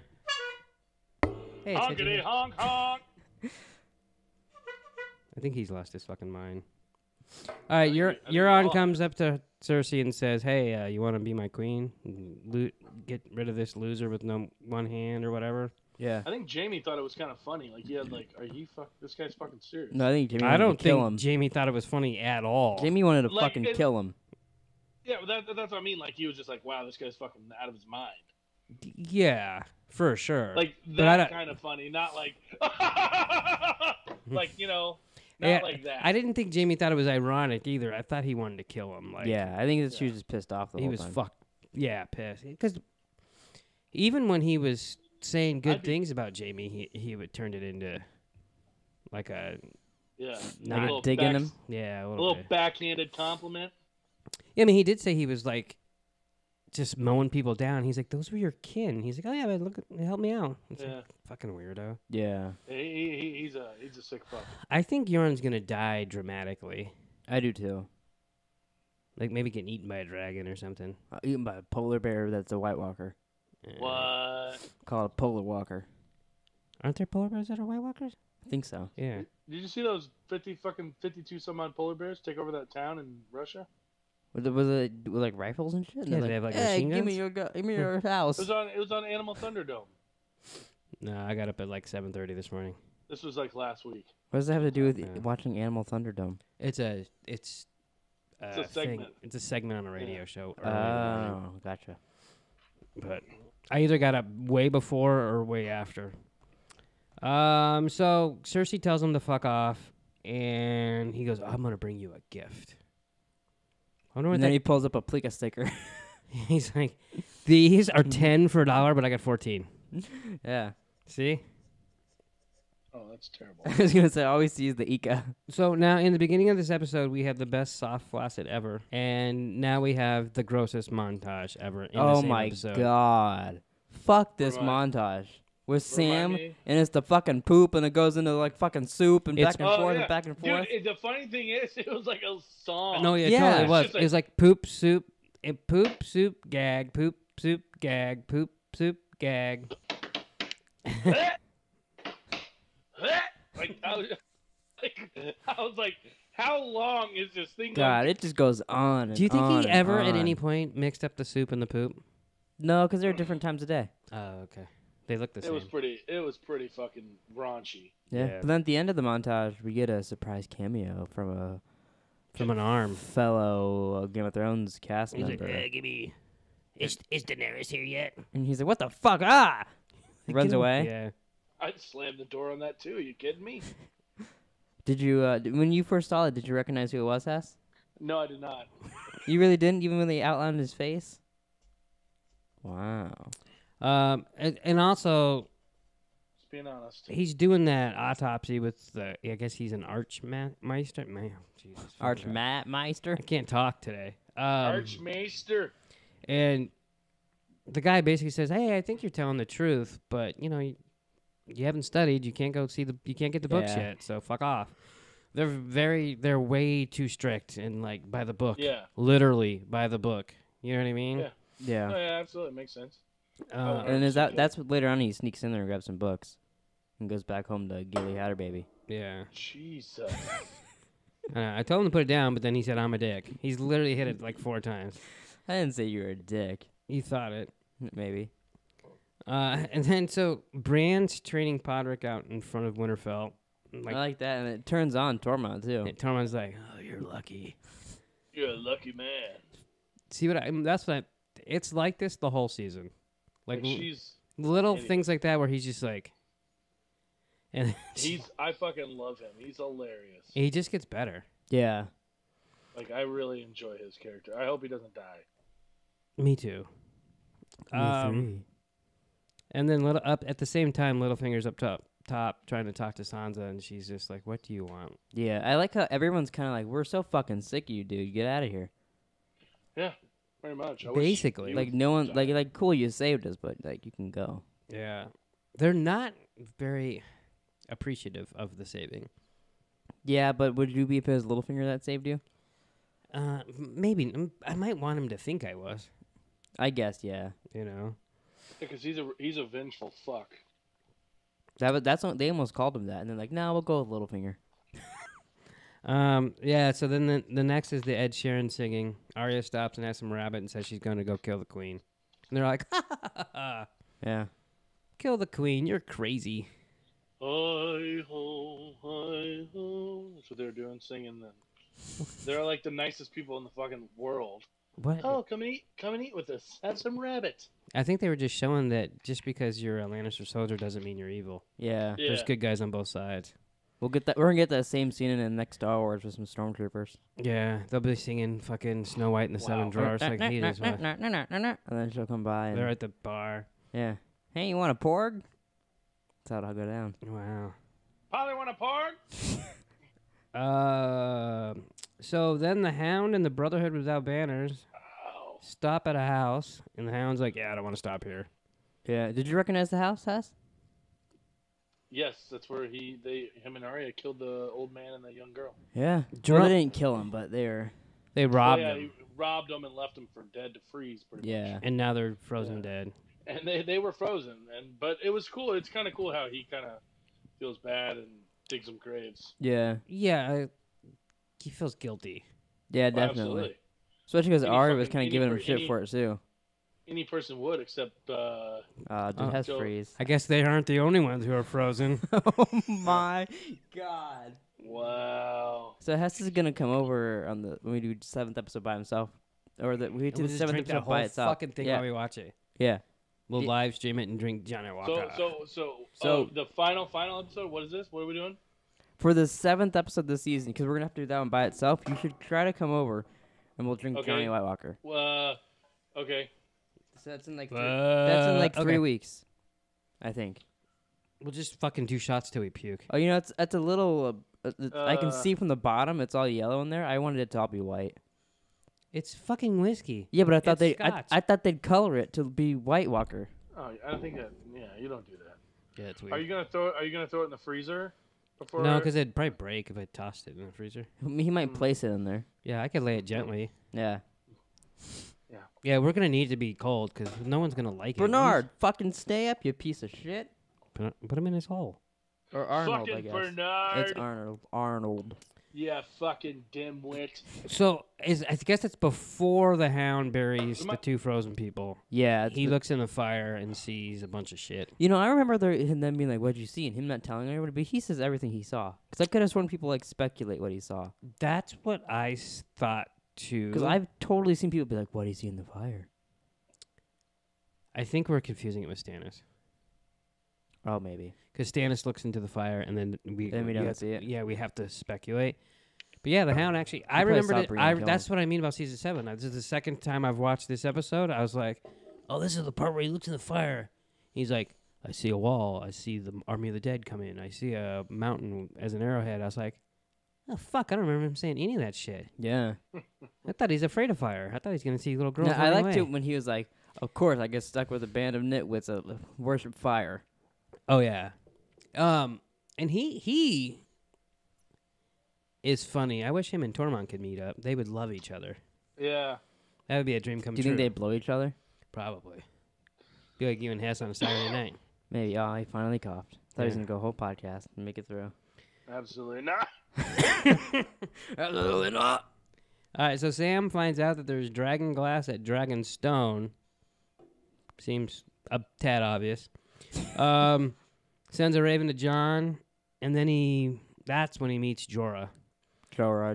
Hey, it's Honkity good to- honk honk. I think he's lost his fucking mind. All right, think Euron he- comes up to Cersei and says, "Hey, you want to be my queen? Get rid of this loser with no one hand or whatever." Yeah. I think Jamie thought it was kind of funny. Like, he had like, are you this guy's fucking serious? No, I think Jamie I wanted don't to kill think him. Jamie thought it was funny at all. Jamie wanted to Like, fucking it- kill him. Yeah, but that's what I mean. Like, he was just like, wow, this guy's fucking out of his mind. Yeah, for sure. Like, But I that don't- kind of funny. Not like, like, you know, not Yeah, like that. I didn't think Jamie thought it was ironic either. I thought he wanted to kill him. Like, Yeah, I think that she was just pissed off the he whole was time. fucked. Yeah, pissed. Because even when he was saying good I'd be- things about Jamie, he would turn it into like a Yeah. Not a little digging back- him. yeah, a A little, little bit. backhanded compliment. Yeah, I mean, he did say he was like just mowing people down. He's like, "Those were your kin." He's like, "Oh yeah, but look, help me out." It's Yeah. like, fucking weirdo. Yeah, He's a sick fuck. I think Euron's gonna die dramatically, I do too. like maybe getting eaten by a dragon or something. Eaten by a polar bear that's a White Walker. Yeah. What? Call it a polar walker. Aren't there polar bears that are White Walkers? I think so. Yeah. Did you see those 52 some odd polar bears take over that town in Russia? Was it with like rifles and shit? And Yeah, they're they have, like, hey, machine give me guns?" give me your house. It was on Animal Thunderdome. No, I got up at like 7:30 this morning. This was like last week. What does that have to do with Yeah. watching Animal Thunderdome? It's It's a segment. It's a segment on a radio show. early in the morning. Oh, gotcha. But I either got up way before or way after. So Cersei tells him to fuck off, and he goes, "I'm gonna bring you a gift." I wonder what And then he pulls up a Pleeka sticker. He's like, "These are 10 for $1, but I got 14." Yeah. See? Oh, that's terrible. I was going to say, I always use the Ika. So now in the beginning of this episode, we have the best soft flaccid ever, and now we have the grossest montage ever in the Oh same my episode. God. Fuck this Remind- montage. With Remind Sam, me. and it's the fucking poop, and it goes into like fucking soup, and It's- back and Oh, forth, yeah. and back and forth. Dude, the funny thing is, it was like a song. No, yeah, Yeah. totally it was. It's just It was like poop, soup, poop, soup, gag, poop, soup, gag, poop, soup, gag. Like, I was like, how long is this thing? God, it just goes on. And Do you think on he and ever at on. any point mixed up the soup and the poop? No, because they're different times a day. Oh, okay. They look the It same. was pretty fucking raunchy. Yeah. Yeah. But then at the end of the montage, we get a surprise cameo from From an arm. a fellow Game of Thrones cast He's like, member. give me. Is Daenerys here yet? And he's like, "What the fuck? Ah!" Runs away. Yeah. I'd slam the door on that too. You kidding me? Did you, when you first saw it, did you recognize who it was, Hess? No, I did not. You really didn't, even when they outlined his face? Wow. And also, Just being honest. he's doing that autopsy with the. I guess he's an archmeister. Man, Jesus. fucking Christ. Archmeister? I can't talk today. Archmaester. And the guy basically says, "Hey, I think you're telling the truth, but you know, you haven't studied. You can't go see you can't get the books Yeah. yet. So fuck off." They're way too strict and like by the book. Yeah. Literally by the book. You know what I mean? Yeah. Yeah. Oh, yeah, absolutely. Makes sense. And that's what later on he sneaks in there and grabs some books and goes back home to Gilly Hatter baby. Yeah. Jesus. I told him to put it down, but then he said, "I'm a dick." He's literally hit it like 4 times. I didn't say you were a dick. You thought it. Maybe. And then so Bran's training Podrick out in front of Winterfell. I Like, like that, and it turns on Tormund too. Tormund's like, "Oh, you're lucky." You're a lucky man. See what that's what it's like this the whole season. Like Like, she's little idiot. things like that where he's just like, and I fucking love him. He's hilarious. he just gets better. Yeah. Like, I really enjoy his character. I hope he doesn't die. Me too. And then up at the same time, Littlefinger's up top trying to talk to Sansa, and she's just like, "What do you want?" Yeah, I like how everyone's kind of like, "We're so fucking sick of you, dude. Get out of here." Yeah, pretty much. I wish Basically. he Like would no one, die. like cool, you saved us, but like you can go. Yeah, they're not very appreciative of the saving. Yeah, but would you be if it was Littlefinger that saved you? Maybe I might want him to think I was. I guess, yeah. You know. Because he's a vengeful fuck. That's what they almost called him that, and they're like, "No, we'll go with Littlefinger." Yeah, so then the next is the Ed Sheeran singing. Arya stops and has some rabbit and says she's going to go kill the queen. And they're like, "Ha ha ha ha. Yeah. Kill the queen, you're crazy." Hi ho, hi ho. That's what they were doing, singing then. They're like the nicest people in the fucking world. What? Oh, come and eat with us. Have some rabbit. I think they were just showing that just because you're a Lannister soldier doesn't mean you're evil. Yeah. Yeah. There's good guys on both sides. We're gonna get that same scene in the next Star Wars with some stormtroopers. Yeah, they'll be singing fucking Snow White and the Seven Dwarfs like he does. And then she'll come by and They're at the bar. yeah. Hey, you want a porg? That's how it'll go down. Wow. Polly want a park? So then the Hound and the Brotherhood Without Banners Oh. stop at a house, and the Hound's like, "Yeah, I don't want to stop here." Yeah. Did you recognize the house, Hess? Yes, that's where him and Arya killed the old man and the young girl. Yeah. Drunk- Well, they didn't kill him, but they were. They robbed yeah, him, he robbed them and left them for dead to freeze, pretty Yeah. much. and now they're frozen Yeah. dead. And they were frozen, but it was cool. It's kind of cool how he kind of feels bad and digs some graves. Yeah. Yeah, he feels guilty. Yeah, Well, definitely. absolutely. Especially because Any Arya was fucking- kind of any giving him per- shit any- for it too. Any person would, except Dude, Oh. Hess So- freeze. I guess they aren't the only ones who are frozen. Oh my god. Wow. So Hess is gonna come over on when we do 7th episode by himself, or we And do we'll the just 7th drink that episode whole by itself. fucking thing yeah, while we watch it. yeah. We'll Yeah. live stream it and drink Johnny Walker. So the final episode. What is this? What are we doing? For the 7th episode this season, because we're gonna have to do that one by itself. You should try to come over, and we'll drink Okay. Johnny White Walker. Okay. So that's in like 3 okay. weeks, I think. We'll just fucking do shots till we puke. Oh, it's a little. I can see from the bottom. It's all yellow in there. I wanted it to all be white. It's fucking whiskey. Yeah, but I thought It's I Scotch. thought they'd color it to be White Walker. Oh, I don't think that. Yeah, you don't do that. Yeah, it's weird. Are you gonna throw it in the freezer? Before? No, because it'd probably break if I tossed it in the freezer. He might place it in there. Yeah, I could lay it gently. Yeah. Yeah, we're gonna need it to be cold because no one's gonna like Bernard, fucking stay up, you piece of shit. it. Put him in his hole. Or Arnold, I fucking guess. Bernard. It's Arnold. Arnold. Yeah, fucking dimwit. So I guess it's before the Hound buries the two frozen people. Yeah. He looks in the fire and sees a bunch of shit. You know, I remember him then being like, "What'd you see?" and him not telling everybody, but he says everything he saw. Because I could have sworn people like speculate what he saw. That's what I thought too. Because I've totally seen people be like, "What did he see in the fire?" I think we're confusing it with Stannis. Oh, maybe. Because Stannis looks into the fire, and then we don't have see it. Yeah, we have to speculate. But yeah, the Hound actually. I probably remembered saw it. Brienne kill That's what I mean about season 7. This is the second time I've watched this episode. I was like, "Oh, this is the part where he looks in the fire." He's like, "I see a wall. I see the army of the dead come in. I see a mountain as an arrowhead." I was like, "Oh fuck! I don't remember him saying any of that shit." Yeah. I thought he's afraid of fire. I thought he's gonna see little girls. No, I running liked away. it when he was like, "Of course, I get stuck with a band of nitwits that worship fire." Oh yeah, and he is funny. I wish him and Tormund could meet up. They would love each other. Yeah. That would be a dream come Do you true. think they blow each other? Probably. Be like you and Hess on a Saturday night. Maybe. Oh, he finally coughed. Thought he was Yeah. gonna go whole podcast and make it through. Absolutely not. Absolutely not. All right, so Sam finds out that there's dragon glass at Dragonstone. Seems a tad obvious. Sends a raven to Jon, and then that's when he meets Jorah. Jorah.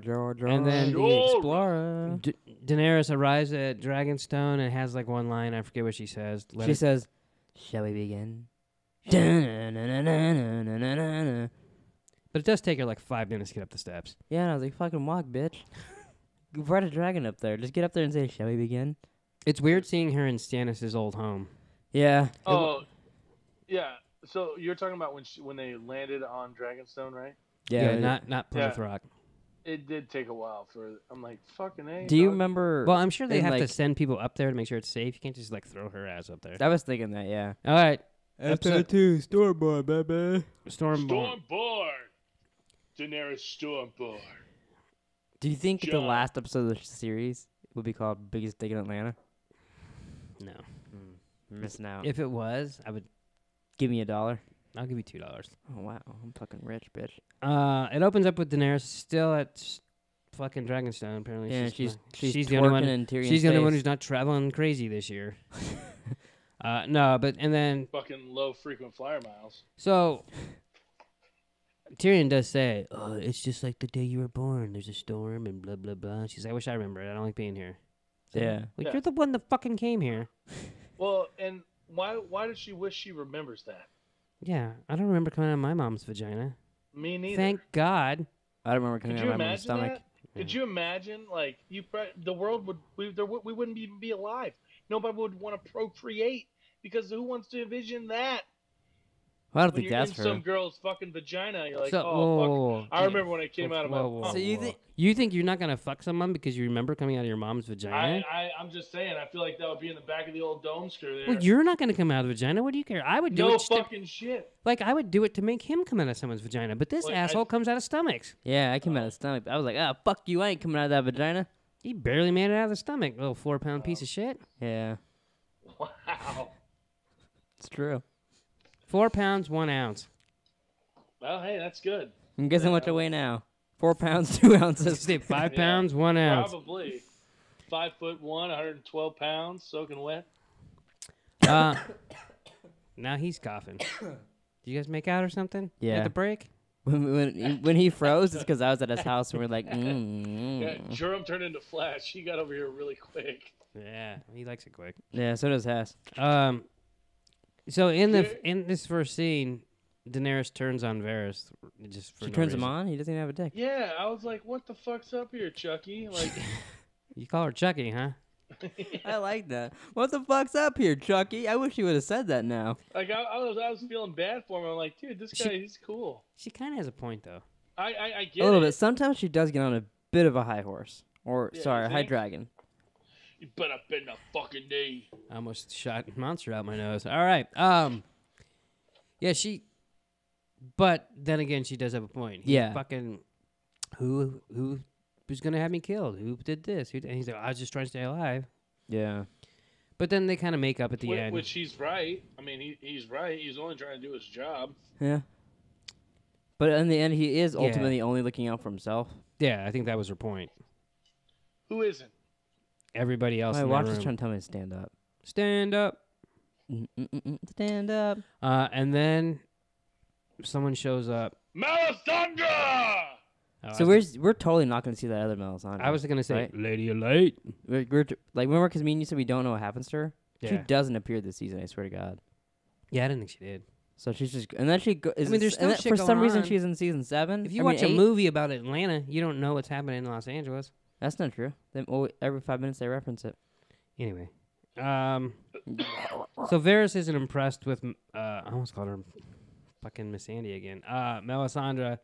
And then Jorah. the explorer. Daenerys arrives at Dragonstone and has like one line. I forget what she says. She says, "Shall we begin?" Yeah, But it does take her like 5 minutes to get up the steps. and I was like, "Fucking walk, bitch." Ride a dragon up there. Just get up there and say, "Shall we begin?" It's weird seeing her in Stannis' old home. Yeah. Oh, yeah. So you're talking about when they landed on Dragonstone, right? Yeah. Not Plymouth Yeah. Rock. It did take a while for. I'm like, fucking A. Do you dog. remember? Well, I'm sure they in, have to like- send people up there to make sure it's safe. You can't just like throw her ass up there. I was thinking that. Yeah. All right. Episode 2, Stormborn, baby. Stormborn. Stormborn. Daenerys Stormborn. Do you think the John. last episode of the series will be called "Biggest Dick in Atlanta"? No. You're missing out. If it was, I would. Give me $1. I'll give you $2. Oh wow, I'm fucking rich, bitch. It opens up with Daenerys still at fucking Dragonstone. Apparently, Yeah, she's she's the only one. twerking in Tyrion's She's the only one face. who's not traveling crazy this year. No, but and then Fucking low frequent flyer miles. so Tyrion does say, "Oh, it's just like the day you were born. There's a storm and blah blah blah." She's like, "I wish I remember it. I don't like being here." Yeah. Like Yeah. you're the one that fucking came here. Well, and why does she wish she remembers that? Yeah, I don't remember coming out of my mom's vagina. Me neither. Thank God. I don't remember coming Could out you of my mom's imagine stomach. that? Could you imagine, like, the world we wouldn't even be alive. Nobody would want to procreate because who wants to envision that? Well, I don't When think you're that's in for. some girl's fucking vagina, you're like, So- oh, fuck. I yeah. remember when it came out of my. Whoa. So you oh, think? You think you're not gonna fuck someone because you remember coming out of your mom's vagina? I'm just saying. I feel like that would be in the back of the old dome screw there. Well, you're not gonna come out of the vagina. What do you care? I would do no it. just to- fucking shit. like I would do it to make him come out of someone's vagina, but this Like, asshole comes out of stomachs. Yeah, I came out of the stomach. I was like, "Ah, fuck you! I ain't coming out of that vagina." He barely made it out of the stomach. Little 4-pound piece of shit. Yeah, Wow. it's true. 4 pounds 1 ounce. Well, hey, that's good. I'm guessing how much I weigh now. 4 pounds 2 ounces. Say 5 Yeah, pounds 1 ounce. Probably. 5'1", 112 pounds, soaking wet. Now he's coughing. Did you guys make out or something? Yeah. At the break? When he froze, it's because I was at his house and we're like, Yeah, Jerome turned into Flash. He got over here really quick. Yeah, he likes it quick. Yeah, so does Hess. So in this first scene, Daenerys turns on Varys just for She no turns him reason. on. He doesn't even have a dick. Yeah, I was like, what the fuck's up here, Chucky? Like, You call her Chucky, huh? I like that. What the fuck's up here, Chucky? I wish you would have said that now. like I was feeling bad for him. I'm like, dude, this guy, he's cool. She kind of has a point, though. I get A little it. bit. Sometimes she does get on a bit of a high horse. Or, Yeah, sorry, you a high think? dragon. You better bend the fucking knee. I almost shot a monster out my nose. All right. Yeah, she. But then again, she does have a point. He Yeah. Fucking. Who's gonna have me killed? Who did this? And he's like, I was just trying to stay alive. Yeah. But then they kind of make up at the end. Which he's right. I mean, he's right. He's only trying to do his job. Yeah. But in the end, he is Yeah. ultimately only looking out for himself. Yeah, I think that was her point. Who isn't? Everybody else My in watch that is room. trying to tell me to stand up. Stand up. Stand up. And then someone shows up. Melisandre! Oh, So we're totally not going to see that other Melisandre. I was gonna say, right? Lady of Light. Like, remember, because me and you said we don't know what happens to her? She Yeah. doesn't appear this season, I swear to God. Yeah, I didn't think she did. So she's just, and then she goes. I mean, there's still shit for some going reason on. she's in season 7. If you I watch mean, a 8. movie about Atlanta, you don't know what's happening in Los Angeles. That's not true. Every 5 minutes they reference it. Anyway, so Varys isn't impressed with. I almost called her fucking Miss Sandy again. Melisandre,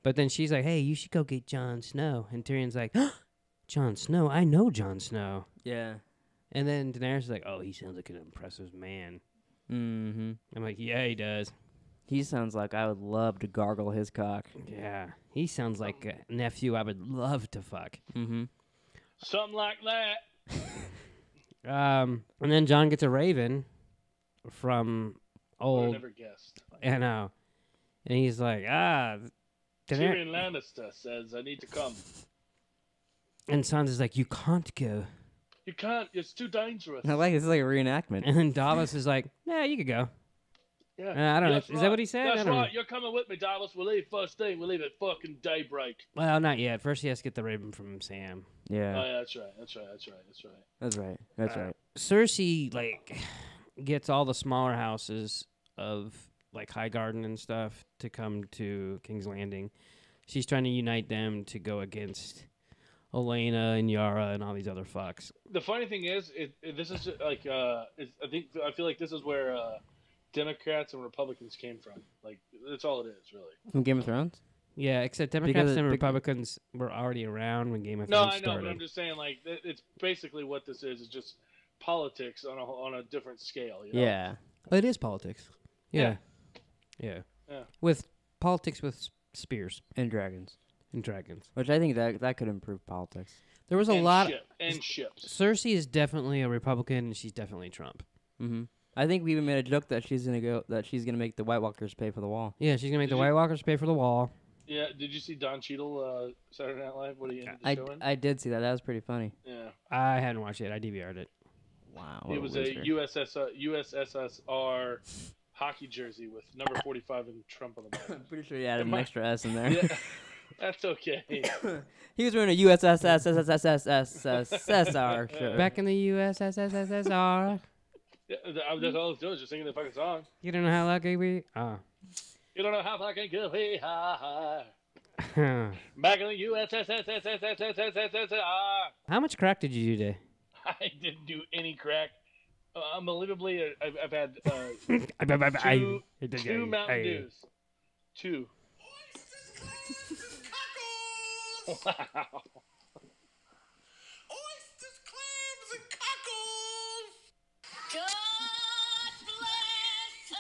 but then she's like, "Hey, you should go get Jon Snow." And Tyrion's like, "Jon Snow? I know Jon Snow." Yeah. And then Daenerys is like, "Oh, he sounds like an impressive man." Mm-hmm. I'm like, "Yeah, he does. He sounds like I would love to gargle his cock. Yeah, he sounds like a nephew I would love to fuck." Mm-hmm. Something like that. And then Jon gets a raven from I would old. never guessed. I know. And he's like, Daenerys. Tyrion Lannister says, I need to come. And Sansa's like, you can't go. You can't. It's too dangerous. I like this is like a reenactment. And then Davos is like, yeah, you could go. Yeah. I don't know. That's Is that what he right. said? I That's don't know. right. You're coming with me, Davos. We'll leave first thing. We'll leave at fucking daybreak. Well, not yet. First, he has to get the raven from Sam. Yeah. Oh, yeah, that's right. That's right. That's right. That's right. That's right. That's right. Cersei, like, gets all the smaller houses of, like, Highgarden and stuff to come to King's Landing. She's trying to unite them to go against Olenna and Yara and all these other fucks. The funny thing is, this is like, I feel like this is where Democrats and Republicans came from. Like, that's all it is, really. From Game of Thrones? Yeah, except Because Democrats it- and Republicans were already around when Game of No, Thrones I know, started. but I'm just saying, like, it's basically what this is. It's just politics on a different scale. You know? Yeah. It is politics. Yeah. Yeah. With politics with spears And dragons. and dragons. Which I think that could improve politics. There was a And lot. and ships. Cersei is definitely a Republican, and she's definitely Trump. Mm-hmm. I think we even made a joke that she's gonna make the White Walkers pay for the wall. Yeah, she's gonna make Did the you- White Walkers pay for the wall. Yeah. Did you see Don Cheadle Saturday Night Live? What are you showing? I did see that. That was pretty funny. Yeah. I hadn't watched it. I DVR'd it. Wow. It was a USSR hockey jersey with number 45 and Trump on the back. I'm pretty sure he added an Am I- extra S in there. Yeah, that's okay. He was wearing a USSR shirt. Back in the USSR. Yeah, that's all I was doing, just singing the fucking song. You don't know how lucky we are. You don't know how fucking good we are. Back in the USSR. How much crack did you do today? I didn't do any crack. Unbelievably, I've had two Mountain Dews. 2. Wow. Oysters, clams, and cockles. God bless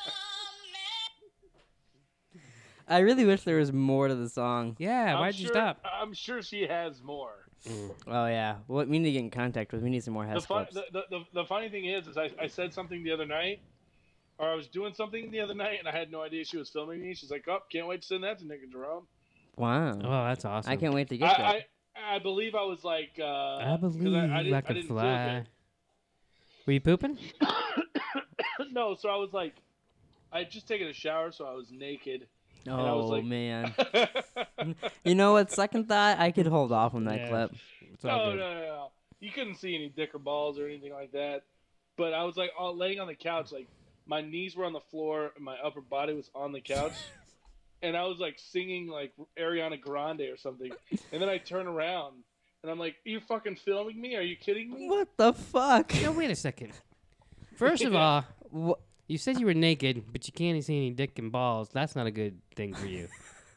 America. I really wish there was more to the song. Yeah, why'd you stop? I'm sure she has more. Oh yeah. Well, we need to get in contact with. We need some more Hess clips. The funny thing is I said something the other night, or I was doing something the other night, and I had no idea she was filming me. She's like, "Oh, can't wait to send that to Nick and Jerome." Wow. Oh, that's awesome. I can't wait to get that. I believe I was like, I 'cause believe I didn't could feel fly. Were you pooping? good. No, so I was like, I had just taken a shower, so I was naked, And I was Oh like, man. You know what? Second thought, I could hold off on that Yeah. clip. It's all no, good. no. You couldn't see any dick or balls or anything like that. But I was like laying on the couch, like my knees were on the floor and my upper body was on the couch. And I was like singing like Ariana Grande or something. And then I turn around and I'm like, "Are you fucking filming me? Are you kidding me?" What the fuck? No, wait a second. First of all, you said you were naked, but you can't see any dick and balls. That's not a good thing for you.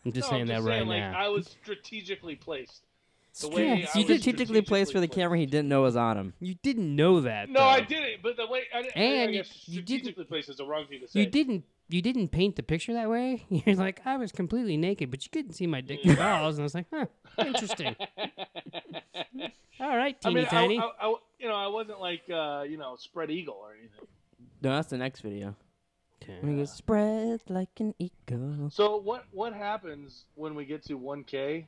I'm just saying that right like, now. I was strategically placed. The Yeah, way I You was strategically placed for the camera he didn't know was on him. You didn't know that. No, though. I didn't. But the way I And guess you didn't- strategically placed is the wrong thing to say. You didn't paint the picture that way. You're like, I was completely naked, but you couldn't see my dick and balls. And I was like, huh, interesting. All right, I teeny mean, tiny. I wasn't like spread eagle or anything. No, that's the next video. Okay. When he goes, spread like an eagle. So what happens when we get to 1K,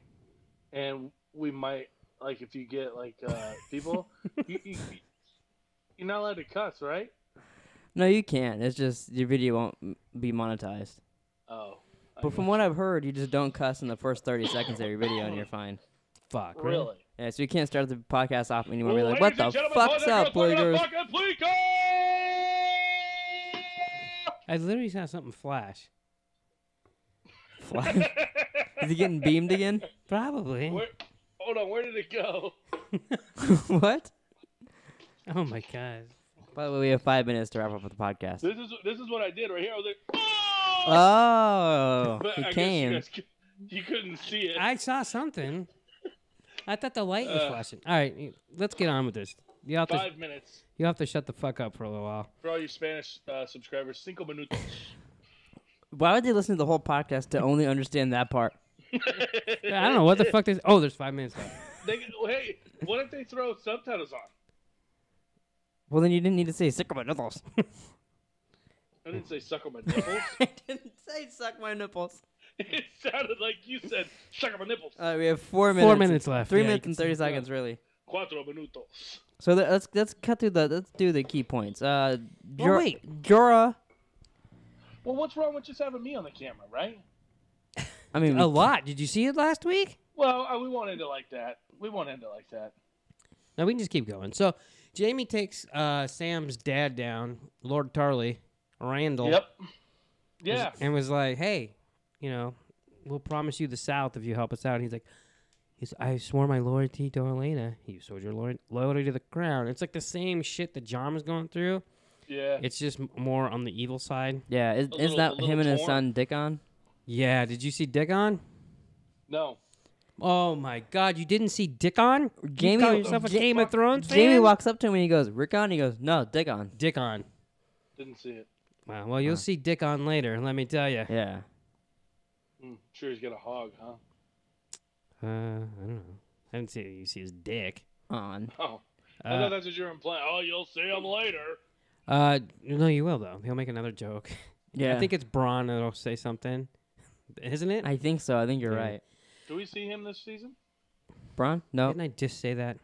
and we might like if you get like people, you're not allowed to cuss, right? No, you can't. It's just your video won't be monetized. Oh. But from what I've heard, you just don't cuss in the first 30 seconds of your video and you're fine. Fuck. Really? Yeah, so you can't start the podcast off anymore and be Well, like, what ladies the and gentlemen, fuck's boys and up, girls, welcome to Pleeka? fucking Pleeka! I literally saw something flash. Is he getting beamed again? Probably. Hold on, where did it go? What? Oh my god. By the way, we have 5 minutes to wrap up with the podcast. This is what I did right here. I was like, Oh, but he I came. guess you couldn't see it. I saw something. I thought the light was flashing. All right, let's get on with this. You have 5 minutes you have to shut the fuck up for a little while. for all you Spanish subscribers. 5 minutos. Why would they listen to the whole podcast to only understand that part? I don't know what the fuck this. Oh, there's 5 minutes left. Hey, what if they throw subtitles on? Well, then you didn't need to say suck my nipples. I didn't say suck on my nipples. I didn't say suck my nipples. It sounded like you said suck on my nipples. All right, we have 4 minutes. 4 minutes left. 3 Yeah, you minutes can and say- 30 seconds, really. 4 minutos. So let's cut through let's do the key points. wait. Jorah. Well, what's wrong with just having me on the camera, right? I mean, A lot. Did you see it last week? Well, we won't end it like that. We won't end it like that. No, we can just keep going. So, Jamie takes Sam's dad down, Lord Tarley, Randall. Yep. Yeah. And was like, hey, we'll promise you the South if you help us out. And he's like, I swore my loyalty to Elena. You swore your loyalty to the crown. It's like the same shit that John was going through. Yeah. It's just more on the evil side. yeah, is little- that a little him and his torn. son Dickon? Yeah, did you see Dickon? No. Oh my God, you didn't see Dickon? Jamie- you call yourself a Ja- Game of Thrones fan? Jamie walks up to him and he goes, Rickon? He goes, no, Dickon. Dickon. Didn't see it. Wow, well, you'll see Dickon later, let me tell you. Yeah. Sure he's got a hog, huh? I don't know. I didn't see you see his dick. On. Oh. I thought that's what you were implying. Oh, you'll see him later. No, you will, though. He'll make another joke. Yeah. I think it's Braun that'll say something. Isn't it? I think so. I think you're Yeah. right. Do we see him this season? Braun? No. Didn't I just say that?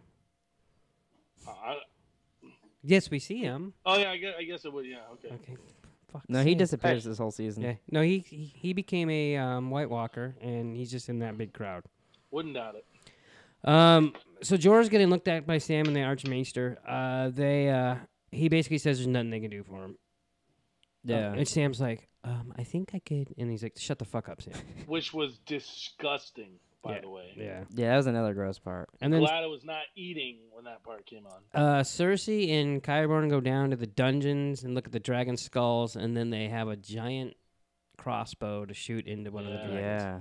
I, Yes, we see him. Oh yeah, I guess it would. Yeah, okay. Okay. Fuck. No, he Sam. disappears this whole season. Yeah. No, he became a White Walker, and he's just in that big crowd. Wouldn't doubt it. So Jorah's getting looked at by Sam and the Archmaester. He basically says there's nothing they can do for him. Yeah. And Sam's like, I think I could. And he's like, shut the fuck up, Sam. Which was disgusting, by the way. Yeah. Yeah, that was another gross part. And then Glad I was not eating when that part came on. Cersei and Qyburn go down to the dungeons and look at the dragon skulls, and then they have a giant crossbow to shoot into one of the dragons. Yeah.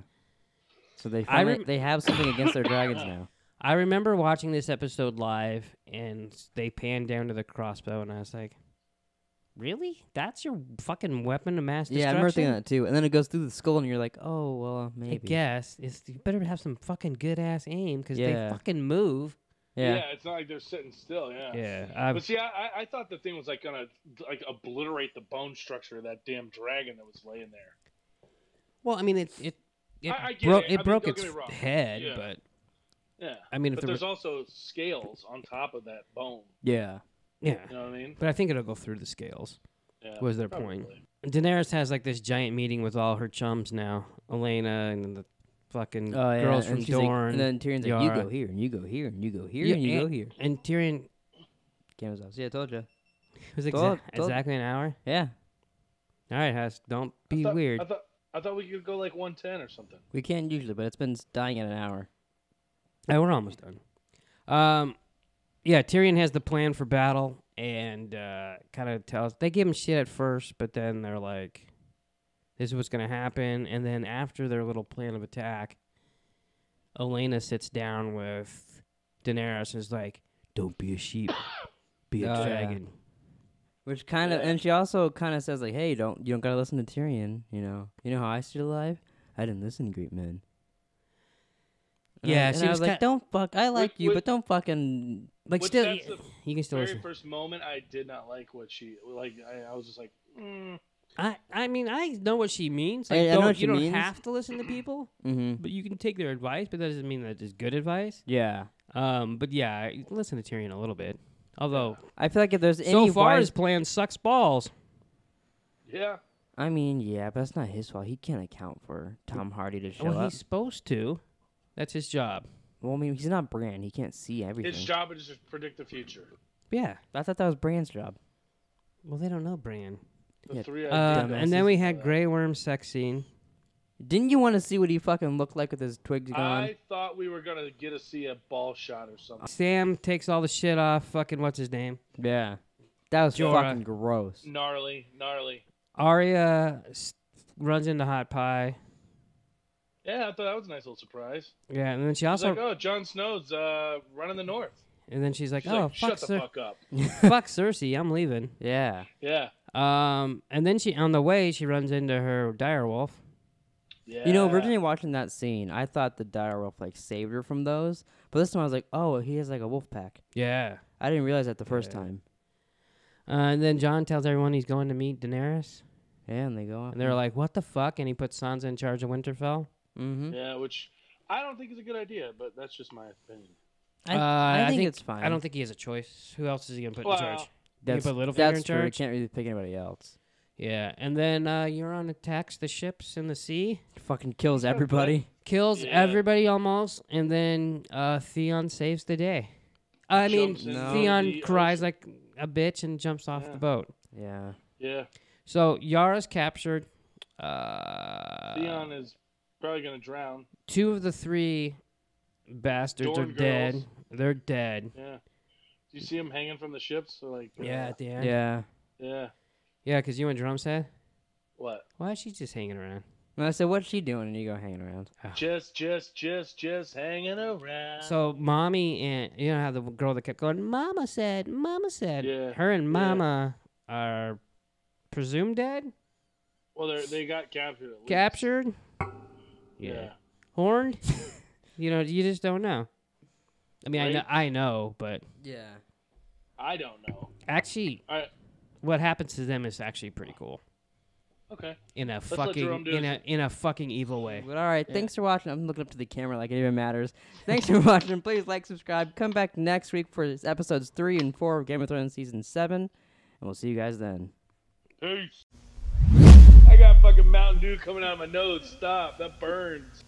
So they I finally, they have something against their dragons now. I remember watching this episode live, and they panned down to the crossbow, and I was like, really? That's your fucking weapon of mass destruction? Yeah, I remember thinking that too. And then it goes through the skull, and you're like, oh, well, maybe. I guess. You better have some fucking good-ass aim, because they Yeah. fucking move. Yeah. It's not like they're sitting still. Yeah. Yeah. But see, I thought the thing was like gonna like obliterate the bone structure of that damn dragon that was laying there. Well, I mean, it I get broke it. I mean, broke don't its get me wrong. head, Yeah. but Yeah. I mean, if But there there's were, also scales on top of that bone. Yeah. yeah. You know what I mean? But I think it'll go through the scales. Yeah, was their probably. point. Daenerys has like this giant meeting with all her chums now, Elena and the fucking girls from and she's like- Dorne. and then Tyrion's like, you Yara. go here, and you go here, and you go here, Yeah, and you go here. And Tyrion Camera's off. See, I told you. was Told- exactly an hour. Yeah. All right, Hess, don't be I thought, weird. I thought we could go like 110 or something. We can usually, but it's been dying at an hour. We're almost done. Yeah, Tyrion has the plan for battle and kind of tells. They give him shit at first, but then they're like, "This is what's gonna happen." And then after their little plan of attack, Elena sits down with Daenerys and is like, "Don't be a sheep, be a Oh, yeah. dragon." Which kind of, Yeah. and she also kind of says like, "Hey, you don't gotta listen to Tyrion. You know how I stayed alive? I didn't listen to great men." And Yeah, I, she and I was was like, ki- "Don't fuck. I like you, Which- but don't fucking." Like, Which still, that's the you can still very listen. first moment, I did not like what she like. I was just like, I mean, I know what she means. Like, I know what you she don't means. have to listen to people, Mm-hmm. but you can take their advice. But that doesn't mean that it's good advice. Yeah. But yeah, listen to Tyrion a little bit. Although I feel like if there's so any far wise, his plan sucks balls. yeah. I mean, yeah, but it's not his fault. He can't account for Tom Hardy to show Well, up. he's supposed to. That's his job. Well, I mean, he's not Bran. He can't see everything. His job is just predict the future. Yeah. I thought that was Bran's job. Well, they don't know Bran. The Yeah, three And then we had Grey Worm sex scene. Didn't you want to see what he fucking looked like with his twigs gone? I thought we were gonna get to see a ball shot or something. Sam takes all the shit off. Fucking what's his name? Yeah. That was Jorah. fucking gross. Gnarly. Arya runs into Hot Pie. Yeah, I thought that was a nice little surprise. Yeah, and then she I also was like, oh, Jon Snow's running the north. and then she's like, She's "Oh, like, fuck, shut the fuck up. fuck Cersei, I'm leaving." Yeah. Yeah. And then she on the way she runs into her direwolf. Yeah. You know, originally watching that scene, I thought the direwolf like saved her from those, but this time I was like, oh, he has like a wolf pack. Yeah. I didn't realize that the first Yeah. time. And then Jon tells everyone he's going to meet Daenerys, Yeah, and they go off. and they're like, "What the fuck?" And he puts Sansa in charge of Winterfell. mm-hmm. Yeah, which I don't think is a good idea, but that's just my opinion. I think it's fine. I don't think he has a choice. Who else is he gonna put Well, in charge? that's, put Littlefinger that's in true. charge? Can't really pick anybody else. Yeah, and then Euron attacks the ships in the sea, Fucking kills Okay. everybody. kills Yeah. everybody almost, and then Theon saves the day. I mean, Jumps into Theon the cries ocean. like a bitch and jumps off Yeah. the boat. Yeah. Yeah. So Yara's captured. Theon is probably gonna drown. 2 of the 3 bastards Dorne are dead. girls. They're dead. Yeah. Do you see him hanging from the ships? So like. Yeah, at the end. Yeah. Yeah. Yeah, because you and Drum said, What? why is she just hanging around? And I said, what's she doing? And you go hanging around. Just hanging around. So mommy and you know how the girl that kept going, Mama said. Yeah. Her and Yeah. Mama are presumed dead, Well, they got captured. At least. captured, Yeah. horned. You just don't know. I mean, Right. I know, but Yeah. I don't know. actually, All right. what happens to them is actually pretty cool Okay. in a let fucking Jerome do his- in a fucking evil way. But all right, Yeah. thanks for watching. I'm looking up to the camera like it even matters. Thanks for watching. Please like, subscribe. Come back next week for episodes 3 and 4 of Game of Thrones season 7, and we'll see you guys then. Peace. I got fucking Mountain Dew coming out of my nose. Stop. That burns.